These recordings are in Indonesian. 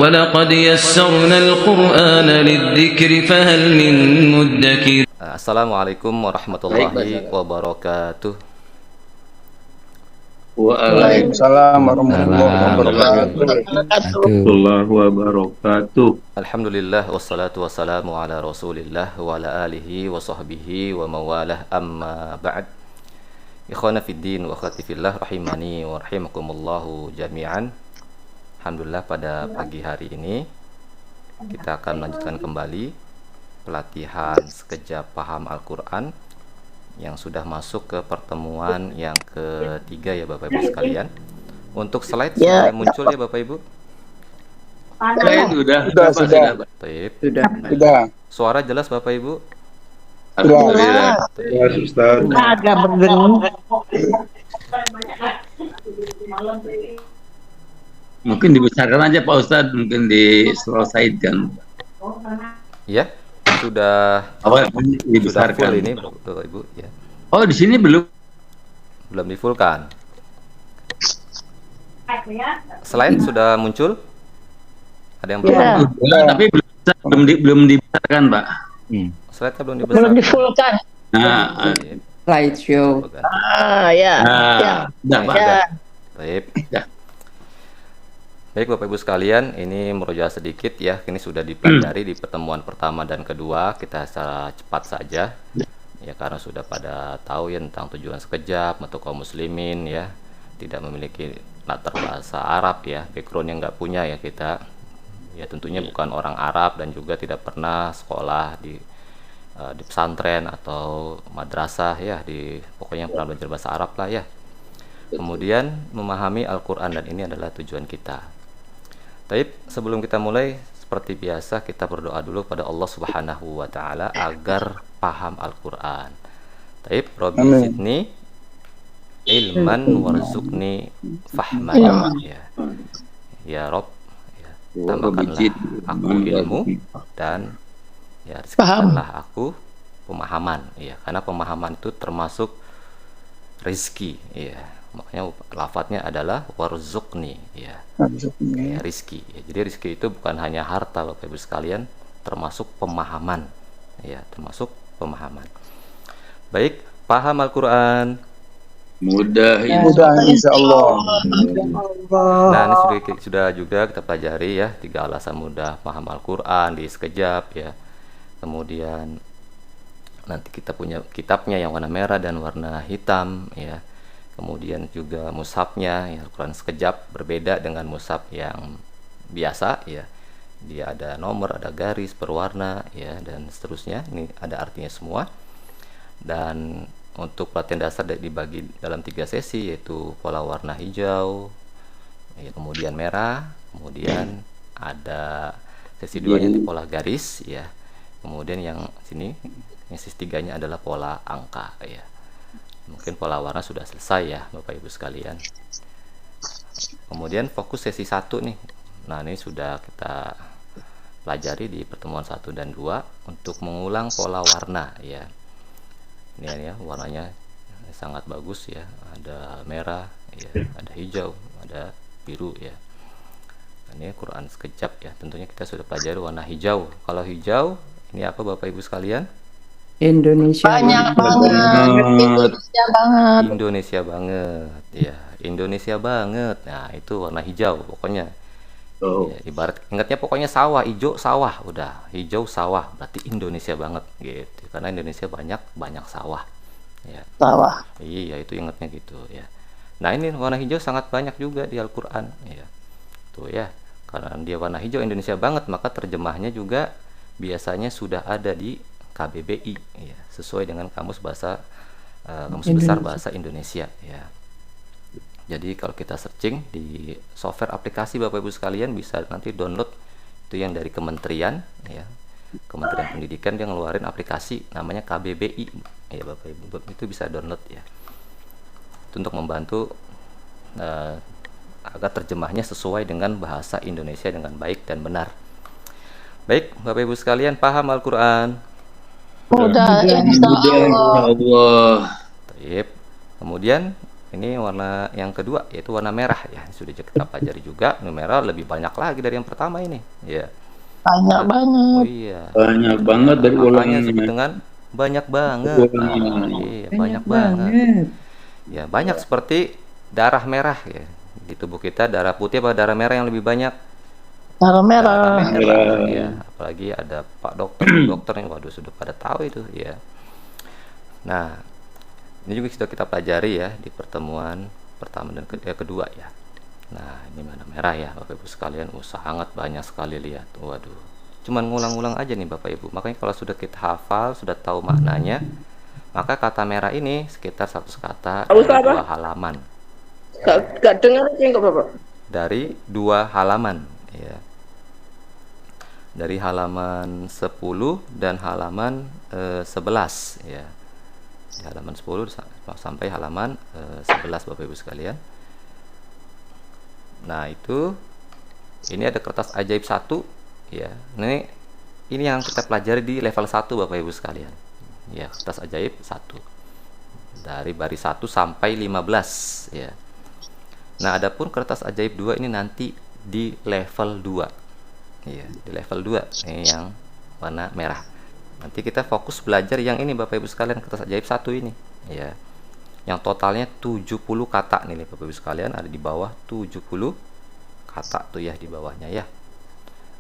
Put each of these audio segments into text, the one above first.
ولقد يسرنا القرآن للذكر فهل من مدكر. Assalamualaikum warahmatullahi wabarakatuh. Waalaikumsalam warahmatullahi wabarakatuh. Alhamdulillah wassalatu wassalamu ala Rasulillah wa ala alihi wa sahbihi wa mawalah, amma ba'd. Ikhwana fiddin wa akhwati fillah rahimani wa rahimakumullahu jami'an. Alhamdulillah, pada pagi hari ini kita akan melanjutkan kembali pelatihan sekejap paham Al-Quran yang sudah masuk ke pertemuan yang ketiga ya Bapak Ibu sekalian. Untuk slide sudah muncul ya Bapak Ibu? Sudah. Baik. Sudah. Suara jelas Bapak Ibu? Alhamdulillah. Ustaz. Agak berdengung. Mungkin dibesarkan aja Pak Ustadz, mungkin diselesaikan. Ya, sudah Dibesarkan full ini Bapak Ibu ya. Oh, di sini belum Belum difulkan. Slide sudah muncul? Ada yang belum? tapi belum dibesarkan Pak. Slide-nya belum Belum dibesarkan. difulkan. Nah, Slideshow. Ya. udah Pak. Ya. Baik. Ya. Baik Bapak Ibu sekalian, ini merujuk sedikit ya. Ini sudah dipelajari di pertemuan pertama dan kedua. Kita secara cepat saja ya, karena sudah pada tahu ya tentang tujuan sekejap untuk kaum muslimin ya, tidak memiliki latar bahasa Arab ya, backgroundnya nggak punya ya kita ya, tentunya bukan orang Arab dan juga tidak pernah sekolah di pesantren atau madrasah ya, pokoknya pernah belajar bahasa Arab lah ya. Kemudian memahami Al-Quran, dan ini adalah tujuan kita. Taib, sebelum kita mulai, seperti biasa kita berdoa dulu pada Allah Subhanahu wa Ta'ala agar paham Al-Quran. Taib, Rabbi zidni ilman warzuqni fahman ya. Ya Rob, ya, tambahkanlah aku ilmu dan ya rizkikanlah aku pemahaman ya, karena pemahaman itu termasuk rizki ya. Makanya lafadznya adalah warzuqni ya, rizki ya. Jadi rizki itu bukan hanya harta Bapak Ibu sekalian, termasuk pemahaman ya, termasuk pemahaman. Baik, paham Al-Quran Mudah Insya Allah. Nah, ini sudah juga kita pelajari ya, 3 alasan mudah paham Al-Quran di sekejap ya. Kemudian nanti kita punya kitabnya yang warna merah dan warna hitam ya. Kemudian juga mushafnya ya, Al-Quran sekejap berbeda dengan mushaf yang biasa ya. Dia ada nomor, ada garis berwarna ya, dan seterusnya. Ini ada artinya semua. Dan untuk pelatihan dasar dibagi dalam 3 sesi, yaitu pola warna hijau ya, kemudian merah, kemudian ada sesi 2 nya di pola garis ya. Kemudian yang sini yang sesi 3 nya adalah pola angka ya. Mungkin pola warna sudah selesai ya Bapak Ibu sekalian. Kemudian fokus sesi 1 nih. Nah, ini sudah kita pelajari di pertemuan 1 dan 2 untuk mengulang pola warna ya. Ini ya, warnanya sangat bagus ya. Ada merah ya, ada hijau, ada biru ya. Ini Quran sekejap ya. Tentunya kita sudah pelajari warna hijau. Kalau hijau ini apa Bapak Ibu sekalian? Indonesia. Banyak banget. Indonesia banget ya, Indonesia banget. Nah, itu warna hijau pokoknya ya, ibarat ingatnya pokoknya sawah, hijau sawah, udah hijau sawah berarti Indonesia banget gitu, karena Indonesia banyak sawah ya. Sawah. Iya, itu ingatnya gitu ya. Nah, ini warna hijau sangat banyak juga di Al-Quran ya, tuh ya. Karena dia warna hijau Indonesia banget, maka terjemahnya juga biasanya sudah ada di KBBI ya, sesuai dengan kamus besar bahasa Indonesia ya. Jadi kalau kita searching di software aplikasi Bapak Ibu sekalian, bisa nanti download itu yang dari kementerian ya, Kementerian Pendidikan, dia ngeluarin aplikasi namanya KBBI ya Bapak Ibu, itu bisa download ya. Itu untuk membantu agar terjemahnya sesuai dengan bahasa Indonesia dengan baik dan benar. Baik Bapak Ibu sekalian, paham Al-Quran? Mudah, insya Allah. Baik. Kemudian Ini warna yang kedua yaitu warna merah ya. Sudah kita pelajari juga. Ini merah lebih banyak lagi dari yang pertama ini. Ya. Banyak Oh banget. iya. Banyak banget dari Makanya disebut ulangnya. dengan banyak banget. Ulangnya. Iya, banyak banget. Ya, banyak seperti darah merah ya. Di tubuh kita darah putih apa darah merah yang lebih banyak? Darah Darah merah. merah. Ya, apalagi ada Pak Dokter, Bu Dokter yang waduh sudah pada tahu itu ya. Nah, ini juga sudah kita pelajari ya di pertemuan pertama dan kedua ya. Nah, ini mana merah ya Bapak Ibu sekalian. Sangat banyak sekali lihat. Waduh. Cuman ngulang-ngulang aja nih Bapak Ibu. Makanya kalau sudah kita hafal, sudah tahu maknanya, maka kata merah ini sekitar 100 kata dari 2 halaman. Gak dengar aja enggak Bapak? Dari 2 halaman ya. Dari halaman 10 dan halaman 11 ya. Di halaman 10 sampai halaman 11 Bapak Ibu sekalian. Nah, ini ada kertas ajaib 1 ya. Ini yang kita pelajari di level 1 Bapak Ibu sekalian. Ya, kertas ajaib 1. Dari baris 1 sampai 15 ya. Nah, adapun kertas ajaib 2 ini nanti di level 2. Ya, di level 2 ini yang warna merah. Nanti kita fokus belajar yang ini Bapak Ibu sekalian, kertas ajaib 1 ini ya. Yang totalnya 70 kata nih Bapak Ibu sekalian, ada di bawah 70 kata tuh ya di bawahnya ya.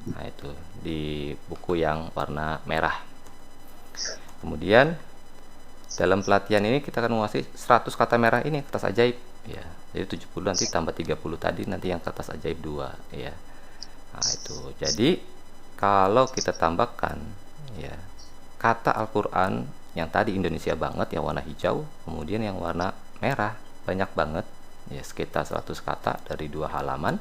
Nah, itu di buku yang warna merah. Kemudian dalam pelatihan ini kita akan menguasai 100 kata merah ini kertas ajaib ya. Jadi 70 nanti tambah 30 tadi nanti yang kertas ajaib 2 ya. Nah, itu. Jadi kalau kita tambahkan ya kata Al-Qur'an yang tadi Indonesia banget yang warna hijau, kemudian yang warna merah banyak banget ya, sekitar 100 kata dari 2 halaman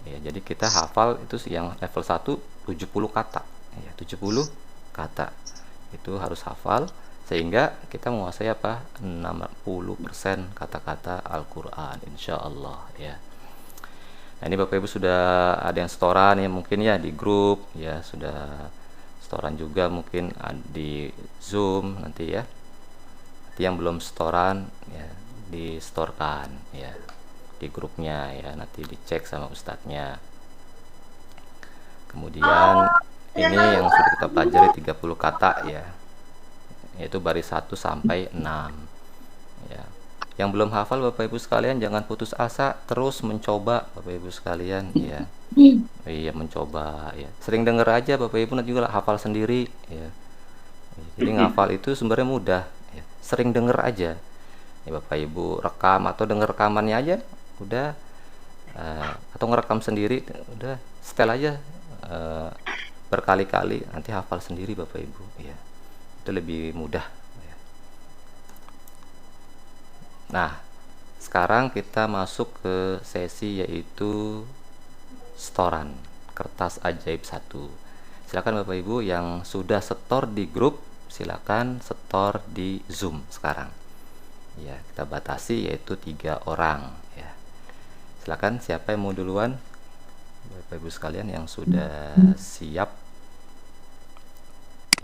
ya. Jadi kita hafal itu yang level 1 70 kata ya, 70 kata itu harus hafal sehingga kita menguasai apa 60% kata-kata Al-Qur'an insyaallah ya. Nah, ini Bapak Ibu sudah ada yang setoran ya mungkin ya di grup ya, sudah setoran juga mungkin di Zoom nanti ya. Nanti yang belum setoran ya distorkan ya di grupnya ya, nanti dicek sama ustadznya. Kemudian ini yang sudah kita pelajari 30 kata ya, yaitu baris 1 sampai 6 ya. Yang belum hafal Bapak Ibu sekalian jangan putus asa, terus mencoba Bapak Ibu sekalian ya. Iya, mencoba ya. Sering dengar aja Bapak Ibu, nanti juga hafal sendiri ya. Jadi ngafal itu sebenarnya mudah ya. Sering dengar aja ya, Bapak Ibu rekam atau dengar rekamannya aja udah, atau ngerekam sendiri udah, setel aja berkali-kali nanti hafal sendiri Bapak Ibu ya. Itu lebih mudah ya. Nah, sekarang kita masuk ke sesi yaitu setoran kertas ajaib 1. Silakan Bapak Ibu yang sudah setor di grup, silakan setor di Zoom sekarang. Ya, kita batasi yaitu 3 orang ya. Silakan siapa yang mau duluan? Bapak Ibu sekalian yang sudah siap,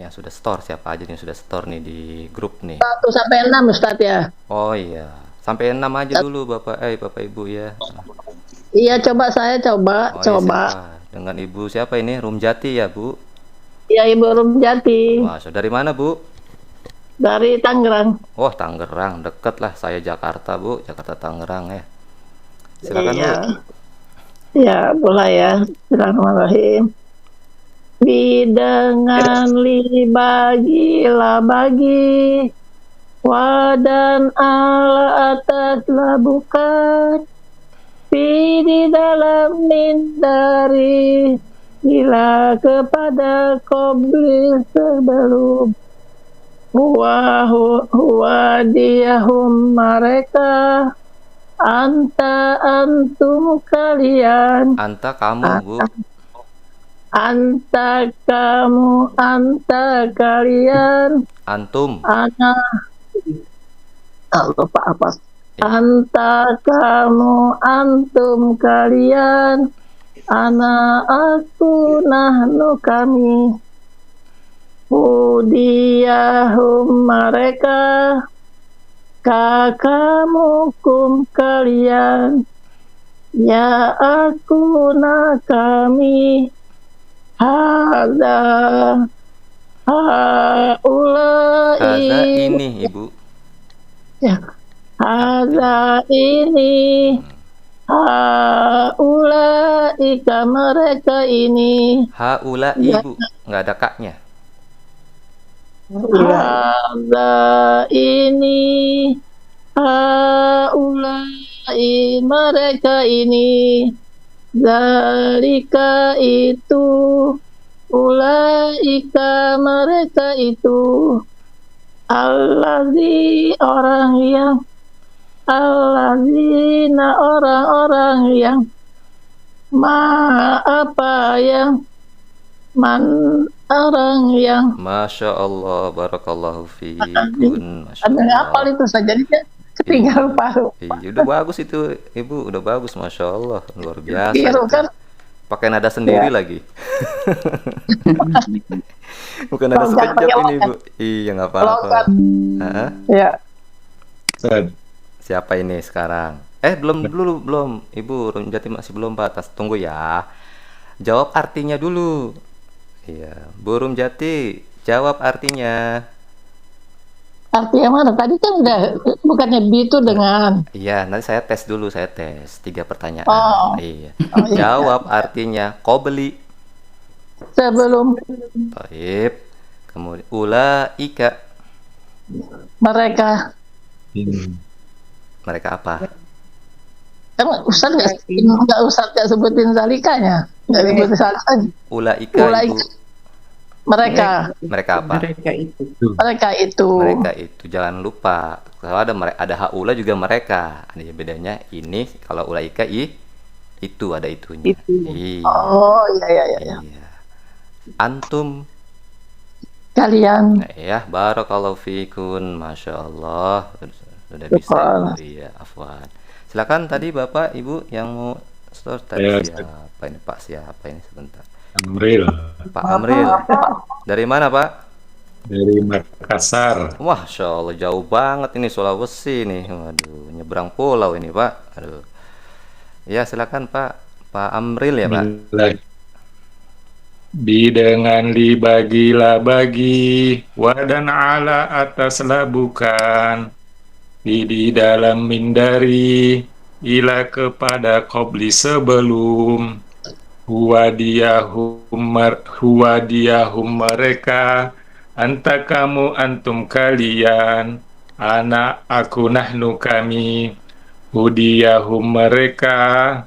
yang sudah store, siapa aja yang sudah store nih di grup nih? 1 sampai 6 Ustadz ya. Oh iya, sampai 6 aja dulu Bapak Ibu ya. Iya, coba saya coba. Oh, iya, siapa? Dengan Ibu siapa ini? Rumjati ya, Bu? Iya, Ibu Rumjati. Wah, dari mana, Bu? Dari Tangerang. Oh, Tangerang, deket lah. Saya Jakarta, Bu. Jakarta Tangerang ya. Silakan, Iya. Bu. Ya, mulai ya. Bismillahirrahmanirrahim. Bidengan li bagilah bagi, wadan ala atas lah bukan, di dalam dari gila kepada kobli sebelum huwa diyahum mereka, antum kalian, Anta kamu, Bu. anta kamu, anta kalian, Antum. lupa apa? Anta kamu, antum kalian, aku nahnu kami, hudiyahum mereka, kamu kum kalian, ya aku na kami, hada Haza haulai, ini ibu. ya, hada ini, haulai mereka ini, Haula ya, ibu, nggak ada kaknya. hada ini, haulai mereka ini, zalika itu, ulaika mereka itu, allazi orang yang, allazina orang-orang yang, ma apa yang, man orang yang. Masya Allah, barakallahu fiikun. Masya Ada hafal Allah. itu saja, dia ketinggal paru. Iya, udah bagus itu ibu, udah bagus, masya Allah, luar biasa. Biru itu. kan? Pakai nada sendiri Ya. lagi. Bukan nada Logat, sekejap pakai ini logat. bu. Iya nggak apa-apa. Logat. Hah? Ya, Ustaz. Siapa ini sekarang? Belum dulu, belum. Ibu Rumjati masih belum batas. Tunggu ya. Jawab artinya dulu. Iya, Bu Rumjati, jawab artinya. artinya mana? Tadi kan udah, bukannya itu dengan. Iya, nanti saya tes dulu, saya tes 3 pertanyaan. Oh. Iya. Oh, iya. Jawab artinya qobli. Sebelum Baik. Kemudian ulaika, mereka, mereka apa? kan Ustaz nggak Ustaz nggak sebutin zalikanya, nggak sebutin zalikanya. Ulaika Ulaika. ibu. Mereka, Mereka apa? Mereka itu. mereka itu. Mereka itu jangan lupa. Kalau ada haula juga mereka. Ada bedanya ini kalau ulaika itu ada itunya. Iya. Oh iya iya iya. Iya. Antum. Kalian. Nah, ya, barakallahu fikun, masya Allah, sudah bisa. Syukur. Iya, afwan. Silakan tadi Bapak Ibu yang mau store tadi Ya, siapa ini Pak, siapa ini sebentar. Amril Pak Amril. Dari mana Pak? dari Makassar. Wah, Masya Allah jauh banget ini, Sulawesi nih. Waduh, nyebrang pulau ini Pak. Aduh. Ya silakan Pak. Pak Amril ya Pak. Dengan dibagilah bagi wadan ala ataslah bukan di dalam mindari ila kepada qobli sebelum huwadiyahum mereka anta kamu antum kalian anak aku nahnu kami hudiyahum mereka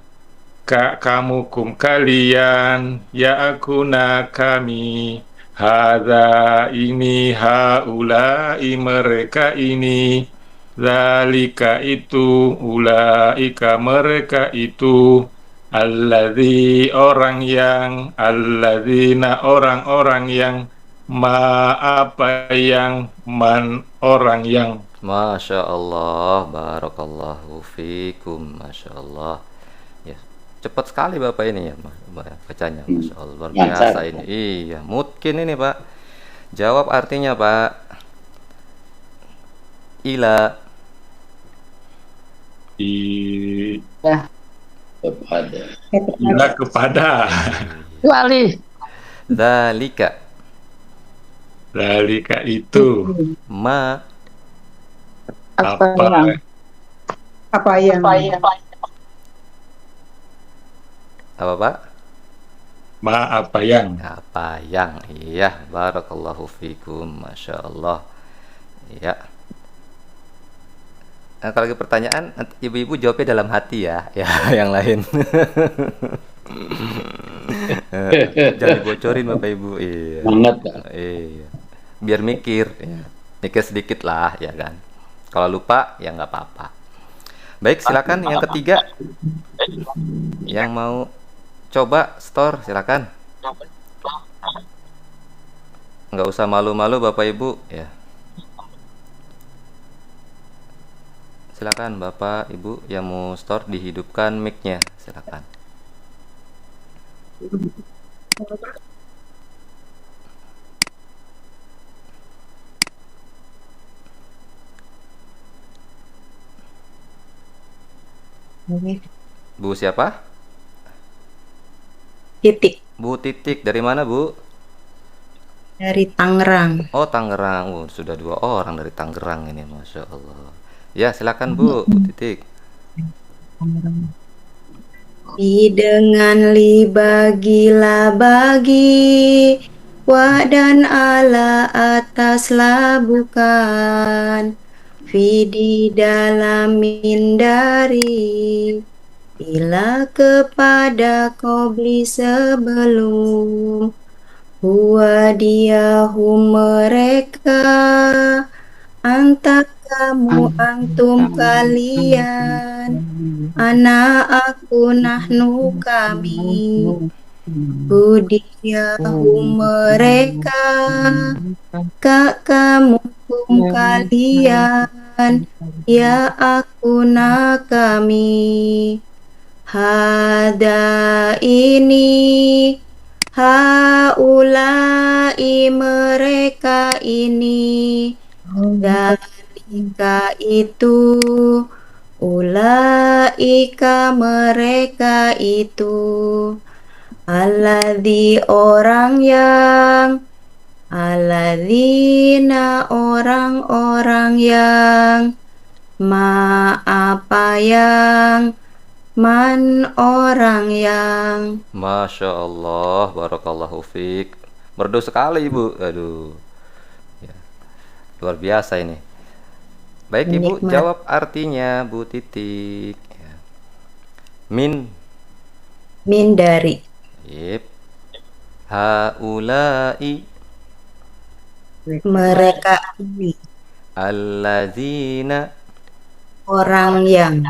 kamu kum kalian ya akuna kami hadza ini haulai mereka ini zalika itu ulaika mereka itu alladzi alladzina orang-orang yang ma apa yang man orang yang. Masya Allah, barakallahu fikum, Masya Allah. Ya, cepat sekali Bapak ini ya, bacanya, Masya Allah, luar biasa ini. Iya, mungkin ini Pak. Jawab artinya Pak. Ila. Ila kepada Wali. Dzalika. zalika itu Ma. apa Apa Pak? ma apa yang. Apa yang? Iya, barakallahu fikum, Masya Allah. Iya. Nah, kalau lagi pertanyaan, nanti ibu-ibu jawabnya dalam hati ya, ya yang lain. Jangan dibocorin Bapak Ibu. Iya. Banget. Iya. Biar mikir, ya. Mikir sedikit lah, ya kan. Kalau lupa, ya nggak apa-apa. Baik, silakan yang ketiga. Yang mau coba store, silakan. Nggak usah malu-malu Bapak Ibu, ya. Silakan Bapak Ibu yang mau store dihidupkan mic-nya, silakan. Bu siapa? Titik Bu Titik. Dari mana, Bu? dari Tangerang. Oh, Tangerang. Oh, sudah 2 orang dari Tangerang ini, Masya Allah. Ya, silakan Bu Titik. Dengan li bagilah bagi, wa dan ala ataslah bukan, fi di dalam min dari, ila kepada qobli sebelum, huwa diahum mereka, antar kamu antum kalian, ana aku nahnu kami, hudiyahum mereka, kak kamu hum kalian, ya aku na kami, hada ini, haulai mereka ini, dalika itu, ulaika mereka itu, alladzi orang yang, alladzina orang-orang yang, ma apa yang, man orang yang. Masya Allah, barakallahu fiik. Merdu sekali, Ibu. Aduh. Ya, luar biasa ini. Baik, Ibu, Nikmat. jawab artinya, Bu Titik. Ya. Min. Min dari. Yep. Haulai Mereka ini allazina. orang yang.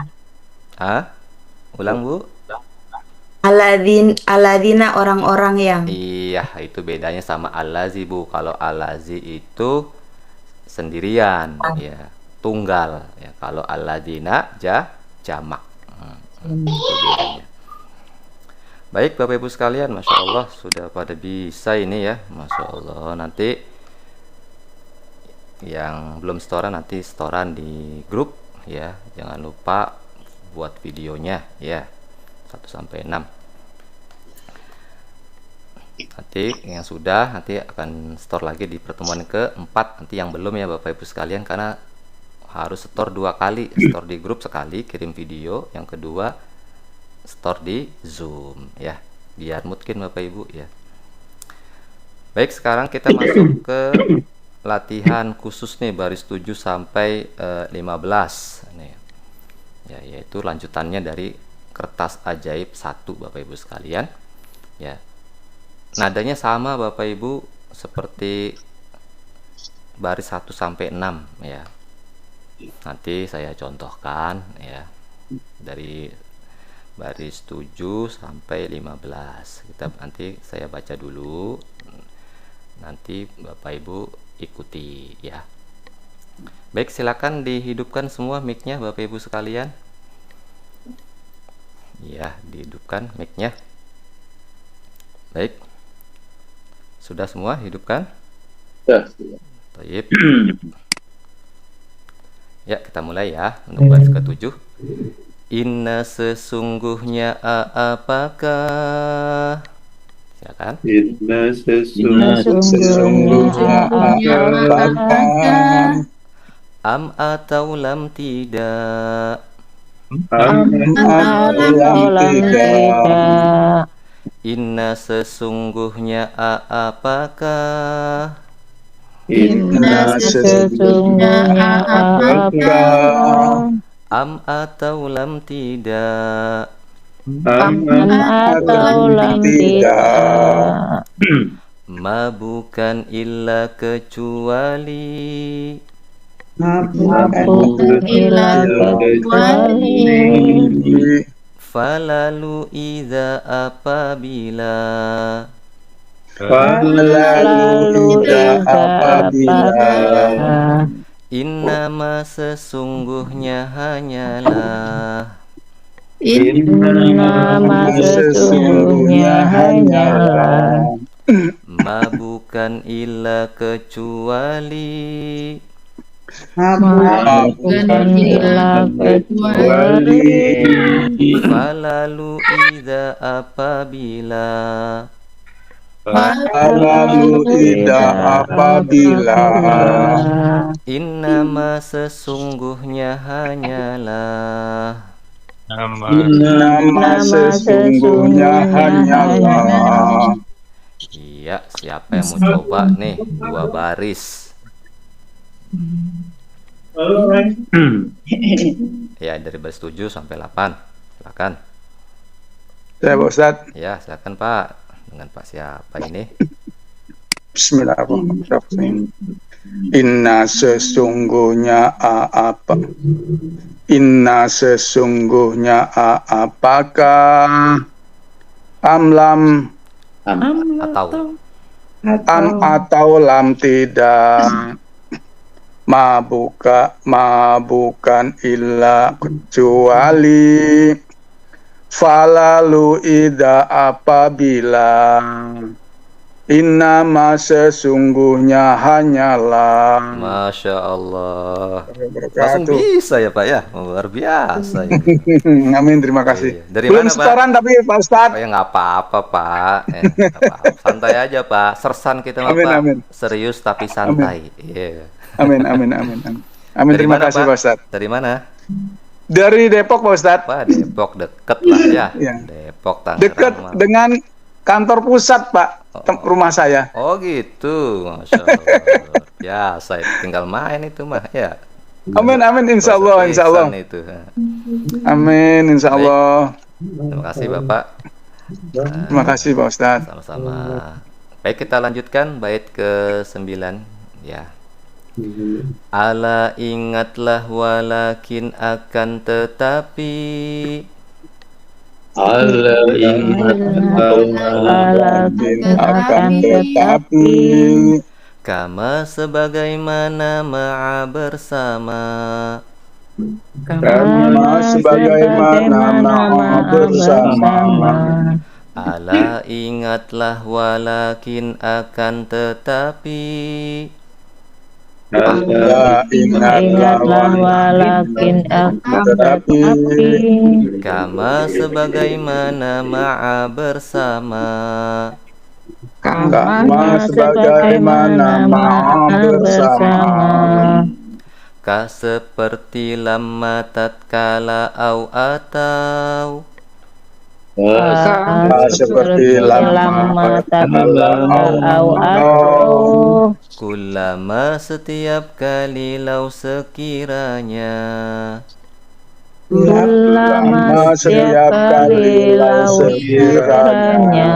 Ah? Ulang, Bu. Alladzina orang-orang yang. Iya, itu bedanya sama allazi, Bu. Kalau allazi itu sendirian, ya, tunggal. Ya, kalau alladzina jamak. Itu bedanya. Baik, Bapak Ibu sekalian, Masya Allah sudah pada bisa ini ya, Masya Allah. Nanti yang belum setoran nanti setoran di grup ya. Jangan lupa buat videonya ya, 1-6. Nanti yang sudah nanti akan store lagi di pertemuan keempat. Nanti yang belum ya Bapak Ibu sekalian, karena harus store 2 kali, store di grup sekali kirim video, yang kedua store di Zoom ya, biar mungkin Bapak Ibu ya. Baik, sekarang kita masuk ke latihan khusus nih, baris 7 sampai 15 nih. Ya, yaitu lanjutannya dari kertas ajaib 1 Bapak Ibu sekalian. Ya. Nadanya sama Bapak Ibu seperti baris 1 sampai 6 ya. Nanti saya contohkan ya. Dari baris 7 sampai 15. Nanti saya baca dulu. Nanti Bapak Ibu ikuti ya. Baik, silakan dihidupkan semua mic-nya Bapak Ibu sekalian. Ya, dihidupkan mic-nya. Baik. Sudah semua hidupkan? Ya. Baik. Ya, kita mulai ya untuk baris ke-7. Inna sesungguhnya apakah? Silakan. Inna sesungguhnya apakah, Am atau lam tidak. am atau lam tidak, Inna sesungguhnya apakah. inna sesungguhnya apakah, Am atau lam tidak. am atau lam tidak, Ma bukan illa kecuali. bukan illa kecuali, Falalu idza apabila. falalu idza apabila, Innama sesungguhnya hanyalah. innama sesungguhnya hanyalah, Ma bukan illa kecuali. bukan illa kecuali Falalu idza apabila Lalu tidak apabila innama sesungguhnya hanyalah nama sesungguhnya hanyalah. Iya, siapa yang mau coba nih? 2 baris. Ya, dari baris 7 sampai 8. Silakan. Saya Pak Ustadz. Ya, silakan Pak. Dengan Pak siapa ini? Bismillahirrahmanirrahim. Inna sesungguhnya apa? Inna sesungguhnya apakah amlam Atau atau lam tidak bukan illa kecuali falalu ida apabila innama sesungguhnya hanyalah. Masya Allah. Langsung bisa ya Pak ya? Luar biasa ini. Amin, terima kasih. Iya. Dari Belum mana Pak? setoran tapi Pak Ustadz. Oh ya nggak apa-apa Pak. Nggak apa-apa. Santai aja Pak. Sersan kita mah Amin, Pak. amin. Serius tapi santai. Iya. Amin, amin, amin, amin. Amin, Dari terima mana, kasih Pak? Pak Ustadz. Dari mana? Dari Depok Pak Ustadz. Pak, Depok deket lah ya. Iya. Depok Tangerang. Dekat mah. dengan kantor pusat Pak, rumah saya. Oh gitu, Masya Allah. Luar biasa, tinggal main itu mah ya. Amin, amin, insya Allah, insya Allah. Itu. Amin, insya Allah. Terima kasih Bapak. Terima kasih Pak Ustadz. Sama-sama. Baik, kita lanjutkan bait ke-9 ya. Ala ingatlah walakin akan tetapi Allah ingat Walakin akan tetapi kama sebagaimana ma'a bersama karena sebagaimana maha bersama. ala ingatlah walakin akan tetapi Ya ingatlah walakin akan tetapi kama sebagaimana ma'a bersama kama sebagaimana maha bersama. ka seperti lamma tatkala au atau Seperti lama au kullama setiap kali lau sekiranya lama setiap kali lau sekiranya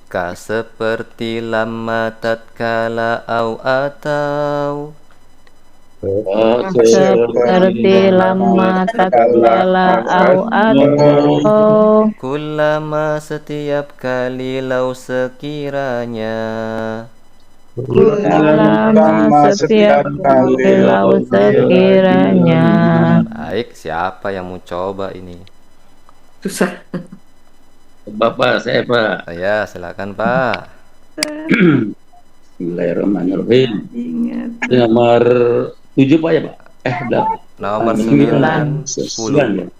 ka seperti lamma tatkala au atau seperti lama tatkala au atau kullama setiap kali lau sekiranya lama setiap kali lau sekiranya. baik, siapa yang mau coba ini? Susah. Bapak saya Pak. Ya, silakan Pak. Bismillahirrahmanirrahim. Ingat. Nomor 7 Pak ya Pak? Nomor 9, 10.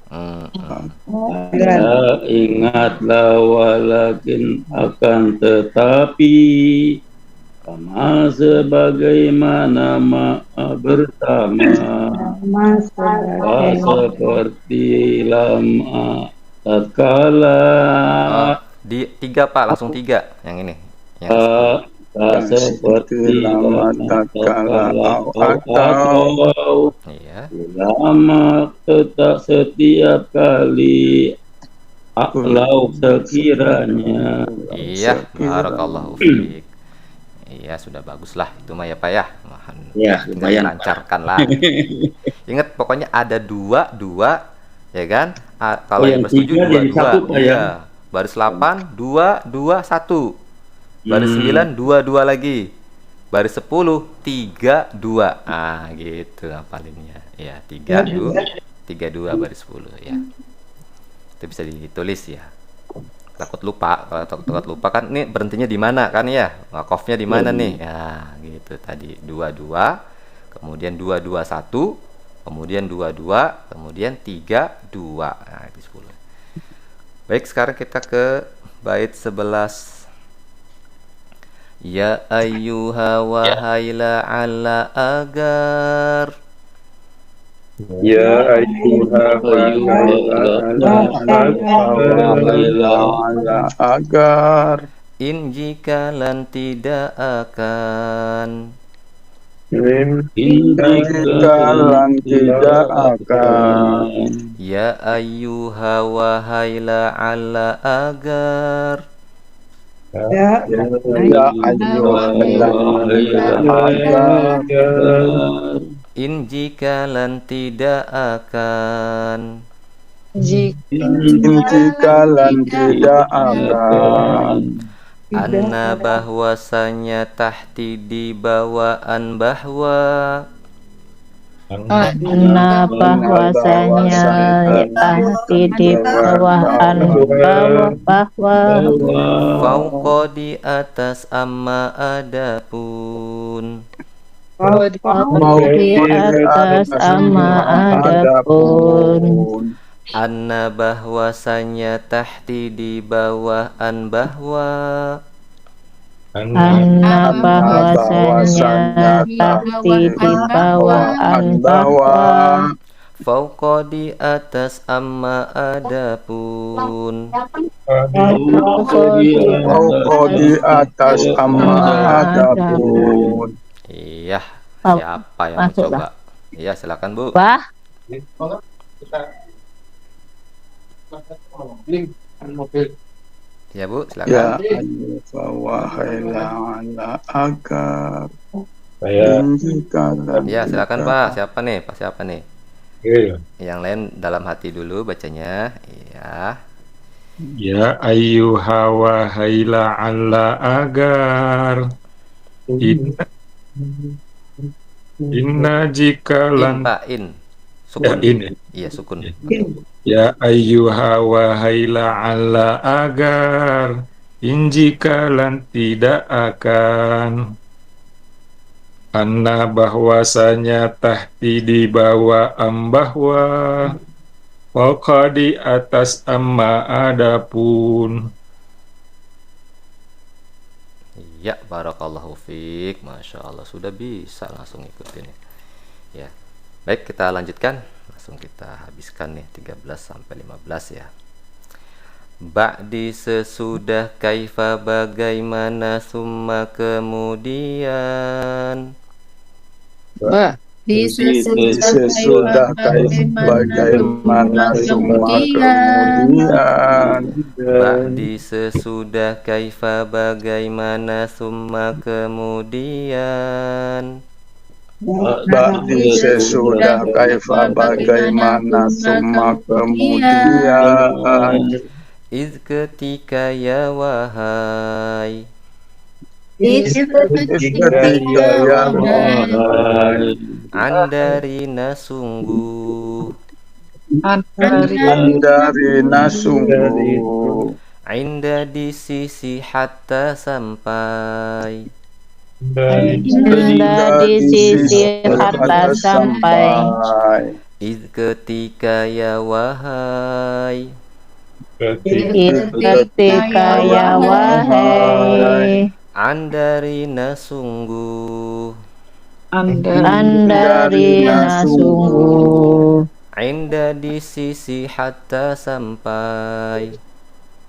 Ingatlah walakin akan tetapi sama sebagaimana ma'a bersama seperti lama tatkala Di 3 Pak, langsung 3 yang ini. seperti lama tatkala atau Iya. lama tetap setiap kali Aklau sekiranya. Iya, barakallahu fiik. Iya, sudah bagus lah itu mah ya Pak ya. Ya, lumayan lancarkan lah. Ingat pokoknya ada 2 ya kan? Kalau yang yang baris 7 tiga jadi 2 satu, Pak, ya. Iya. Baris 8 2 2 1. Baris 9 2 2 lagi. Baris 10 3 2. Ah, gitu hafalinnya. Ya, 3 2 3 2 baris 10 ya. Itu bisa ditulis ya. Takut lupa, kalau takut lupa kan ini berhentinya di mana kan ya? Wakofnya di mana nih? Ya, gitu tadi 2 2. kemudian 221, kemudian 22, kemudian 32. Nah, itu 10. Baik, sekarang kita ke bait 11. Ya ayyuha wahai la'alla agar. Ya ayyuha agar In jikalan tidak akan. Jikalan tidak akan. Ya ayyuha wahai la'alla agar. Ya ayyuha agar In jikalan tidak akan. jikalan tidak akan. Anna bahwasanya tahti di bawaan bahwa. Nah, bahwasanya tahti di bawahan bahwa Fauqa di atas amma adapun. di atas ama adapun. Anna bahwasanya tahti di bawahan bahwa. Anna bahwasanya tahti di bawahan bahwa Fauqa di atas amma adapun. Fauqa di atas amma adapun. Iya, Oh, siapa yang masuk, mencoba? Iya, silakan Bu. Wah, Ya Bu, Ya silakan. ayyuha wahai la'alla agar. Jikalan Ya, silakan tidak Pak. Siapa nih? Pak siapa nih? Yang lain dalam hati dulu bacanya. Iya. Ya ayyuha wahai la'alla agar. Inna In jikalan Pak, in. Sukun. Iya, sukun. Ya ayyuha wahai la'alla agar. Jikalan tidak akan. Anna bahwasanya tahti di bawah bahwa. Fauqa di atas amma adapun. Iya, barakallahu fiik. Masya Allah, sudah bisa langsung ikutin. Ya. Baik, kita lanjutkan. Langsung kita habiskan nih 13 sampai 15 ya. Ba'di sesudah kaifa bagaimana summa kemudian. Sesudah bagaimana semua kemudian. Ba'di sesudah kaifa bagaimana summa kemudian. Ba'di sesudah kaifa bagaimana semua kemudian. Iz ketika ya wahai. Ketika ya wahai. Andarina sungguh. Andarina sungguh. Inda di sisi hatta sampai. Indah di sisi harta sampai. Iz ketika ya wahai. Ketika ya wahai Andarina sungguh. Andarina sungguh Inda di sisi hatta sampai.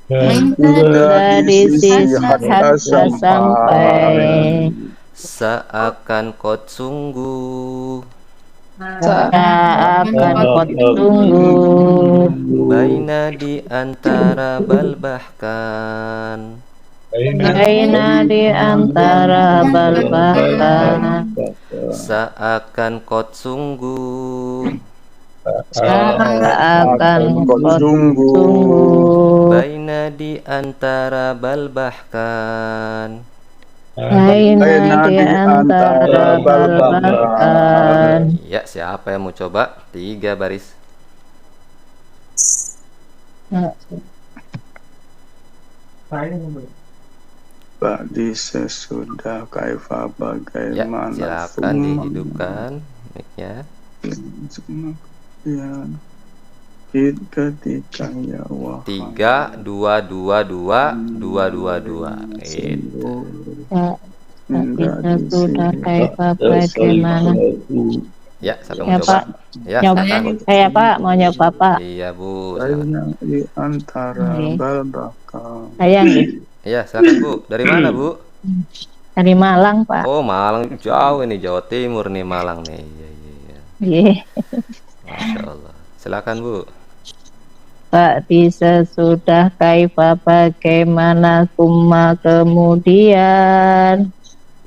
Indah di sisi hatta sampai. Seakan kot sungguh. Akan kot tunggu Baina di antara bal bahkan. Baina di antara balbakan. Seakan kot sungguh. Akan kot tunggu Baina di antara bal bahkan. Baina di antara balbakan. Ya, siapa yang mau coba? 3 baris. Ba'di sesudah kaifa Ya, bagaimana silakan dihidupkan mic-nya. kemudian ketika ya wahai 3 2 2 2 2 2 2. Gitu. minta Tapi sudah disini kaifa bagaimana. Ya, siapa Ya yang Pak, mencoba? Ya, nyoba. silakan. Pak mau nyoba Pak. Iya, Bu. Silakan. Baina di antara Oke. balbaka. Saya nih Iya, silakan, Bu. Dari mana, Bu? dari Malang Pak. Oh, Malang jauh ini, Jawa Timur nih Malang nih. Iya, iya, iya. Iya. Masya Allah. Silakan, Bu. Pak bisa sudah kaifa bagaimana summa kemudian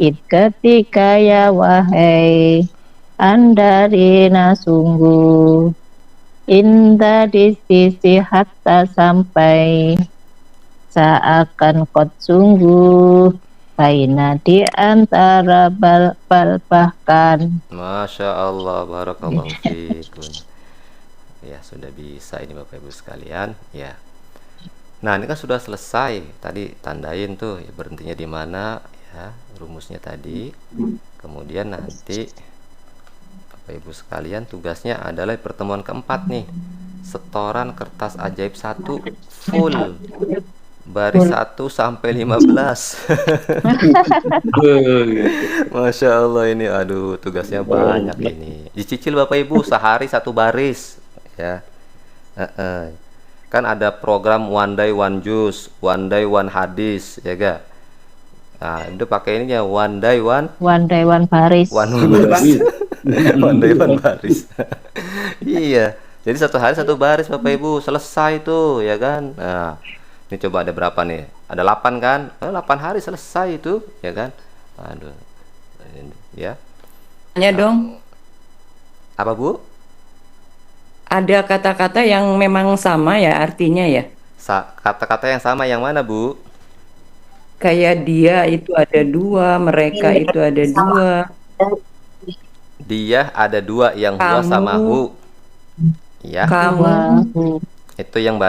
ketika ya wahai andarina sungguh indah di sisi hatta sampai seakan kot sungguh baina di antara bal bahkan. Masya Allah, barakallahu fikum. Ya, sudah bisa ini Bapak Ibu sekalian. Ya. Nah, ini kan sudah selesai. Tadi tandain tuh ya, berhentinya di mana ya, rumusnya tadi. Kemudian nanti Bapak Ibu sekalian tugasnya adalah pertemuan keempat nih. Setoran kertas ajaib 1 full. Baris 1 sampai 15. Masya Allah ini, aduh tugasnya banyak ini. Dicicil Bapak Ibu sehari 1 baris ya. Kan ada program one day one juice, one day one hadis ya ga. Nah itu pakai ini ya, one day one Baris. one baris. One day one baris. Iya, jadi 1 hari 1 baris Bapak Ibu, selesai tuh ya kan. Nah ini coba ada berapa nih? Ada 8 kan? 8 hari selesai itu, ya kan? Aduh. Ya. Tanya dong, Apa, Bu? ada kata-kata yang memang sama ya artinya ya? Kata-kata yang sama yang mana, Bu? Kayak dia itu ada 2, mereka itu ada 2. Dia ada 2, yang huwa Kamu. sama hu. Ya. Kamu Itu yang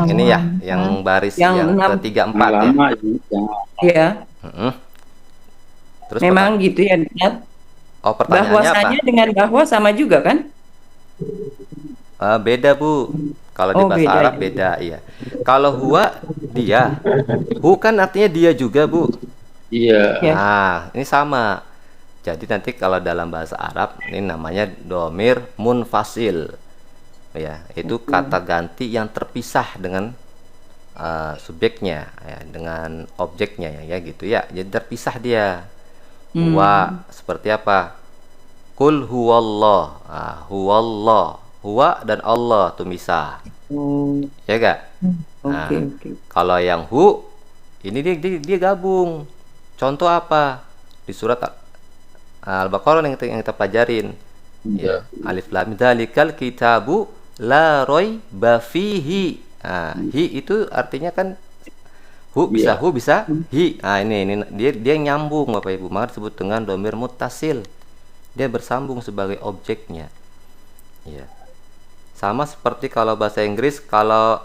ini ya, yang baris Yang yang 6. ke-3 4 ya. lama ya, Mm-mm. Terus memang gitu ya, Nat? pertanyaannya apa? Bahwasanya dengan bahwa sama juga kan? Beda, Bu. Kalau di Oh, bahasa beda Arab ya. beda, iya. Kalau huwa dia, hu kan artinya dia juga, Bu. iya Ya. Nah, ini sama. Jadi nanti kalau dalam bahasa Arab ini namanya domir munfasil. Ya, itu kata ganti yang terpisah dengan subjeknya, ya, dengan objeknya ya gitu ya. Jadi terpisah dia. Huwa seperti apa? Kul huwallah. Huwallah. Huwa dan Allah tuh misah. Oh, Ya gak? Nah, oke, oke. kalau yang hu ini dia gabung. Contoh apa? Di surat Al-Baqarah yang kita pelajarin. Ya, alif lam mim dzalikal kitabu la raiba fihi. Hi itu artinya kan hu bisa hu bisa hi. Ini dia nyambung Bapak Ibu, maka disebut dengan domir muttasil. Dia bersambung sebagai objeknya. Ya. Sama seperti kalau bahasa Inggris, kalau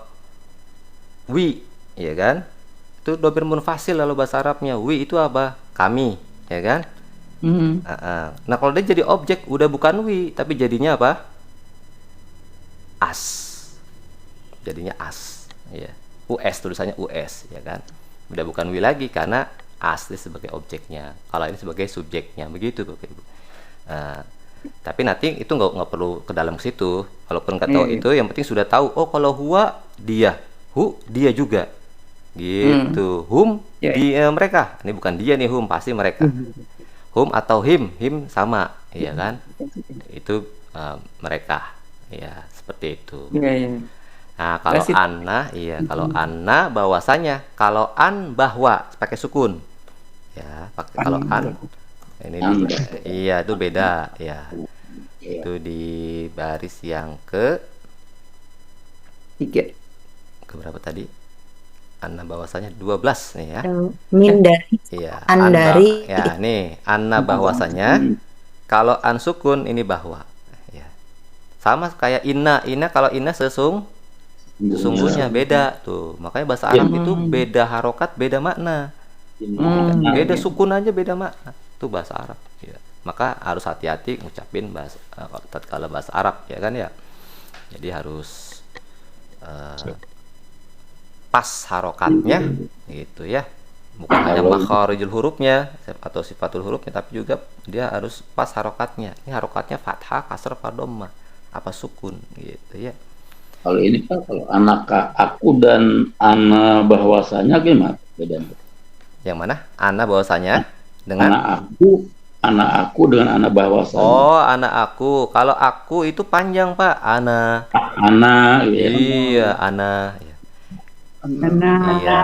we, ya kan? Itu domir munfasil. Lalu bahasa Arabnya we itu apa? Kami, ya kan? Mhm. Nah kalau dia jadi objek udah bukan we, tapi jadinya apa? As. Jadinya as, ya. US tulisannya US, ya kan? Udah bukan we lagi karena as dia sebagai objeknya. Kalau ini sebagai subjeknya, begitu Bapak Ibu. Tapi nanti itu nggak perlu ke dalam situ. Kalaupun nggak tahu itu, yang penting sudah tahu. Oh kalau huwa dia, hu dia juga, gitu. Hum dia mereka. Ini bukan dia nih, hum pasti mereka. Hum atau him sama, iya kan? Itu mereka, ya seperti itu. Iya, iya. Nah kalau Masih- anna, iya kalau anna bahwasanya, kalau an bahwa pakai sukun, ya pakai kalau an. Ini iya itu beda ya. Itu di baris yang ke 3. berapa tadi? Anna bahwasanya 12 nih ya. Min dari Iya. An dari. Ya nih anna bahwasanya, kalau an sukun ini bahwa. Ya. Sama kayak inna. Inna kalau inna sesungguhnya beda tuh. Makanya bahasa Arab itu beda harokat, beda makna. Beda sukun aja beda makna. Itu bahasa Arab ya. Maka harus hati-hati ngucapin tatkala bahasa Arab ya kan ya. Jadi harus pas harokatnya gitu ya. Bukan hanya makharijul hurufnya atau sifatul hurufnya, tapi juga dia harus pas harokatnya. Ini harokatnya fathah, kasrah, apa dhammah, apa sukun gitu ya. Kalau ini Pak, kalau anak aku dan ana bahwasanya gimana bedanya? Yang mana? Ana bahwasanya dengan anak aku dengan anak bahwasanya. Oh, anak aku. Kalau aku itu panjang, Pak. Ana. Ana ya. Iya, ana. Ya. Nah, Iya.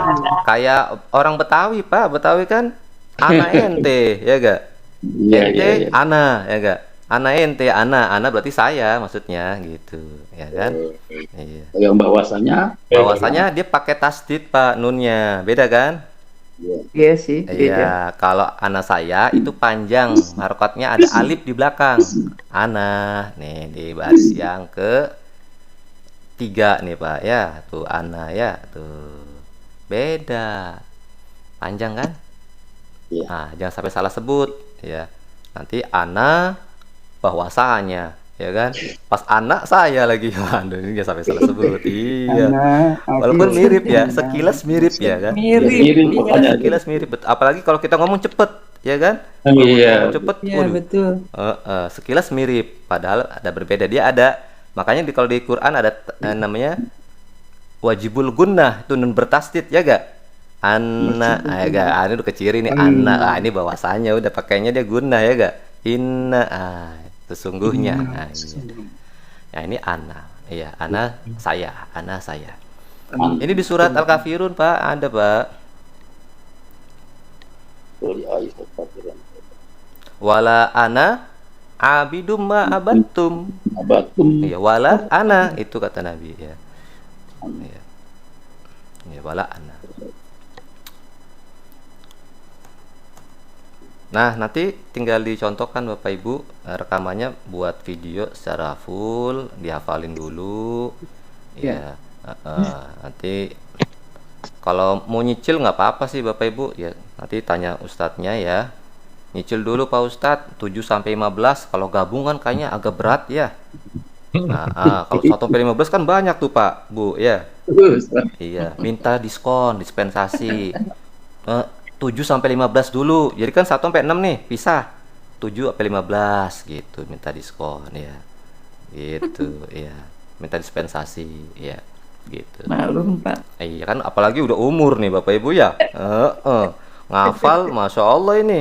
Kayak orang Betawi, Pak. Betawi kan ana ente, ya gak? Iya, Ente, iya. ana, ya gak? Ana ente, ana berarti saya maksudnya gitu, ya kan? Iya. Yang bahwasanya Bahwasanya dia pakai tasdid, Pak, nunnya. Beda kan? iya sih, beda. Iya, kalau ana saya itu panjang, harokatnya ada alif di belakang. Ana, nih di baris yang ke 3 nih Pak, ya tuh ana ya tuh beda, panjang kan? Iya. Nah, jangan sampai salah sebut ya. Nanti ana bahwasanya, ya kan? Pas anak saya lagi, waduh ini jangan sampai salah sebut. Iya. Walaupun mirip ya, sekilas mirip ya kan? Mirip. Iya, pokoknya. sekilas mirip. Apalagi kalau kita ngomong cepet, ya kan? Iya. Ngomong cepet, Iya, waduh. betul. Sekilas mirip, padahal ada berbeda. Dia ada, makanya kalau di Quran ada namanya wajibul gunnah, itu nun bertasdid, ya gak? Anna, ya gak? Ini udah keciri nih, anna. Ini bahwasanya udah pakainya dia gunnah, ya gak? Inna, sesungguhnya. Nah, iya. Ya ini ana, iya, ana saya, ana saya. Ini di surat Al-Kafirun Pak, ada Pak. Wala ana abidum ma abattum. Iya, wala ana itu kata Nabi ya. Iya. Ya, wala ana. Nah, nanti tinggal dicontohkan Bapak Ibu rekamannya buat video secara full, dihafalin dulu. Ya, nanti kalau mau nyicil nggak apa-apa sih Bapak Ibu ya. Nanti tanya ustadznya ya. Nyicil dulu Pak Ustadz 7 sampai 15. Kalau gabungan kayaknya agak berat ya. Nah, kalau 1 sampai 15 kan banyak tuh Pak, Bu ya. Iya, minta diskon, dispensasi. 7 sampai 15 dulu. Jadi kan 1 sampai 6 nih, pisah. 7 sampai 15 gitu, minta diskon ya. Gitu, ya. Minta dispensasi ya. Gitu. Maklum, Pak. Iya kan, apalagi udah umur nih Bapak Ibu ya. Ngafal, Masya Allah ini.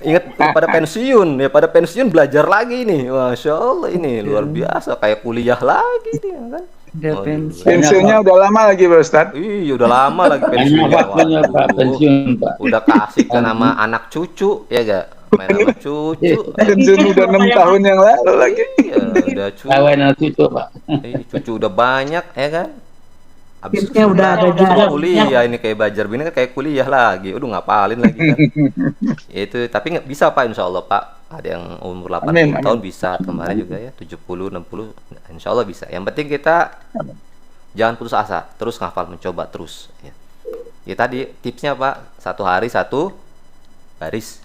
Ingat pada pensiun ya, pada pensiun belajar lagi nih. Masya Allah ini luar biasa, kayak kuliah lagi nih ya kan. Udah pensiun. Pensiunnya udah lama lagi Pak Ustadz. Iya udah lama lagi pensiunnya. Waktunya Pak pensiun Pak. Udah kasih ke nama anak cucu ya gak? Main nama cucu. Pensiun udah 6 tahun yang lalu lagi. Iya, udah cucu. Kawan cucu Pak. Cucu udah banyak ya kan? Habis Tipsnya udah ada juga. kuliah ini kayak Bajar Bini kan kayak kuliah lagi. Udah ngapalin lagi kan. Itu tapi nggak bisa Pak, insya Allah Pak. Ada yang umur 80 tahun bisa, kemarin juga ya 70 60 insya Allah bisa. Yang penting kita jangan putus asa, terus ngafal, mencoba terus ya. Ya tadi tipsnya Pak, 1 hari 1 baris.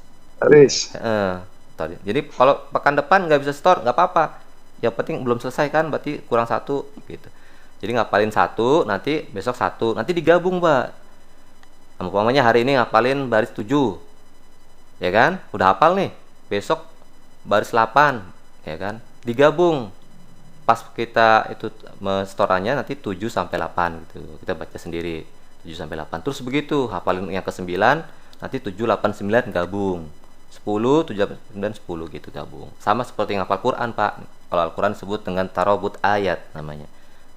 Jadi kalau pekan depan nggak bisa store nggak apa-apa. Yang penting belum selesai kan, berarti kurang 1 gitu. Jadi ngapalin 1, nanti besok 1, nanti digabung Pak. Umpamanya hari ini ngapalin baris 7, ya kan? Udah hafal nih. Besok baris 8, ya kan? Digabung. Pas kita itu storannya nanti 7 sampai 8 gitu. Kita baca sendiri 7 sampai 8. Terus begitu, hafalin yang ke-9, nanti 7 8 9 gabung. 10 7 9 10 gitu gabung. Sama seperti ngapal Quran, Pak. Kalau Al-Qur'an disebut dengan tarobut ayat namanya.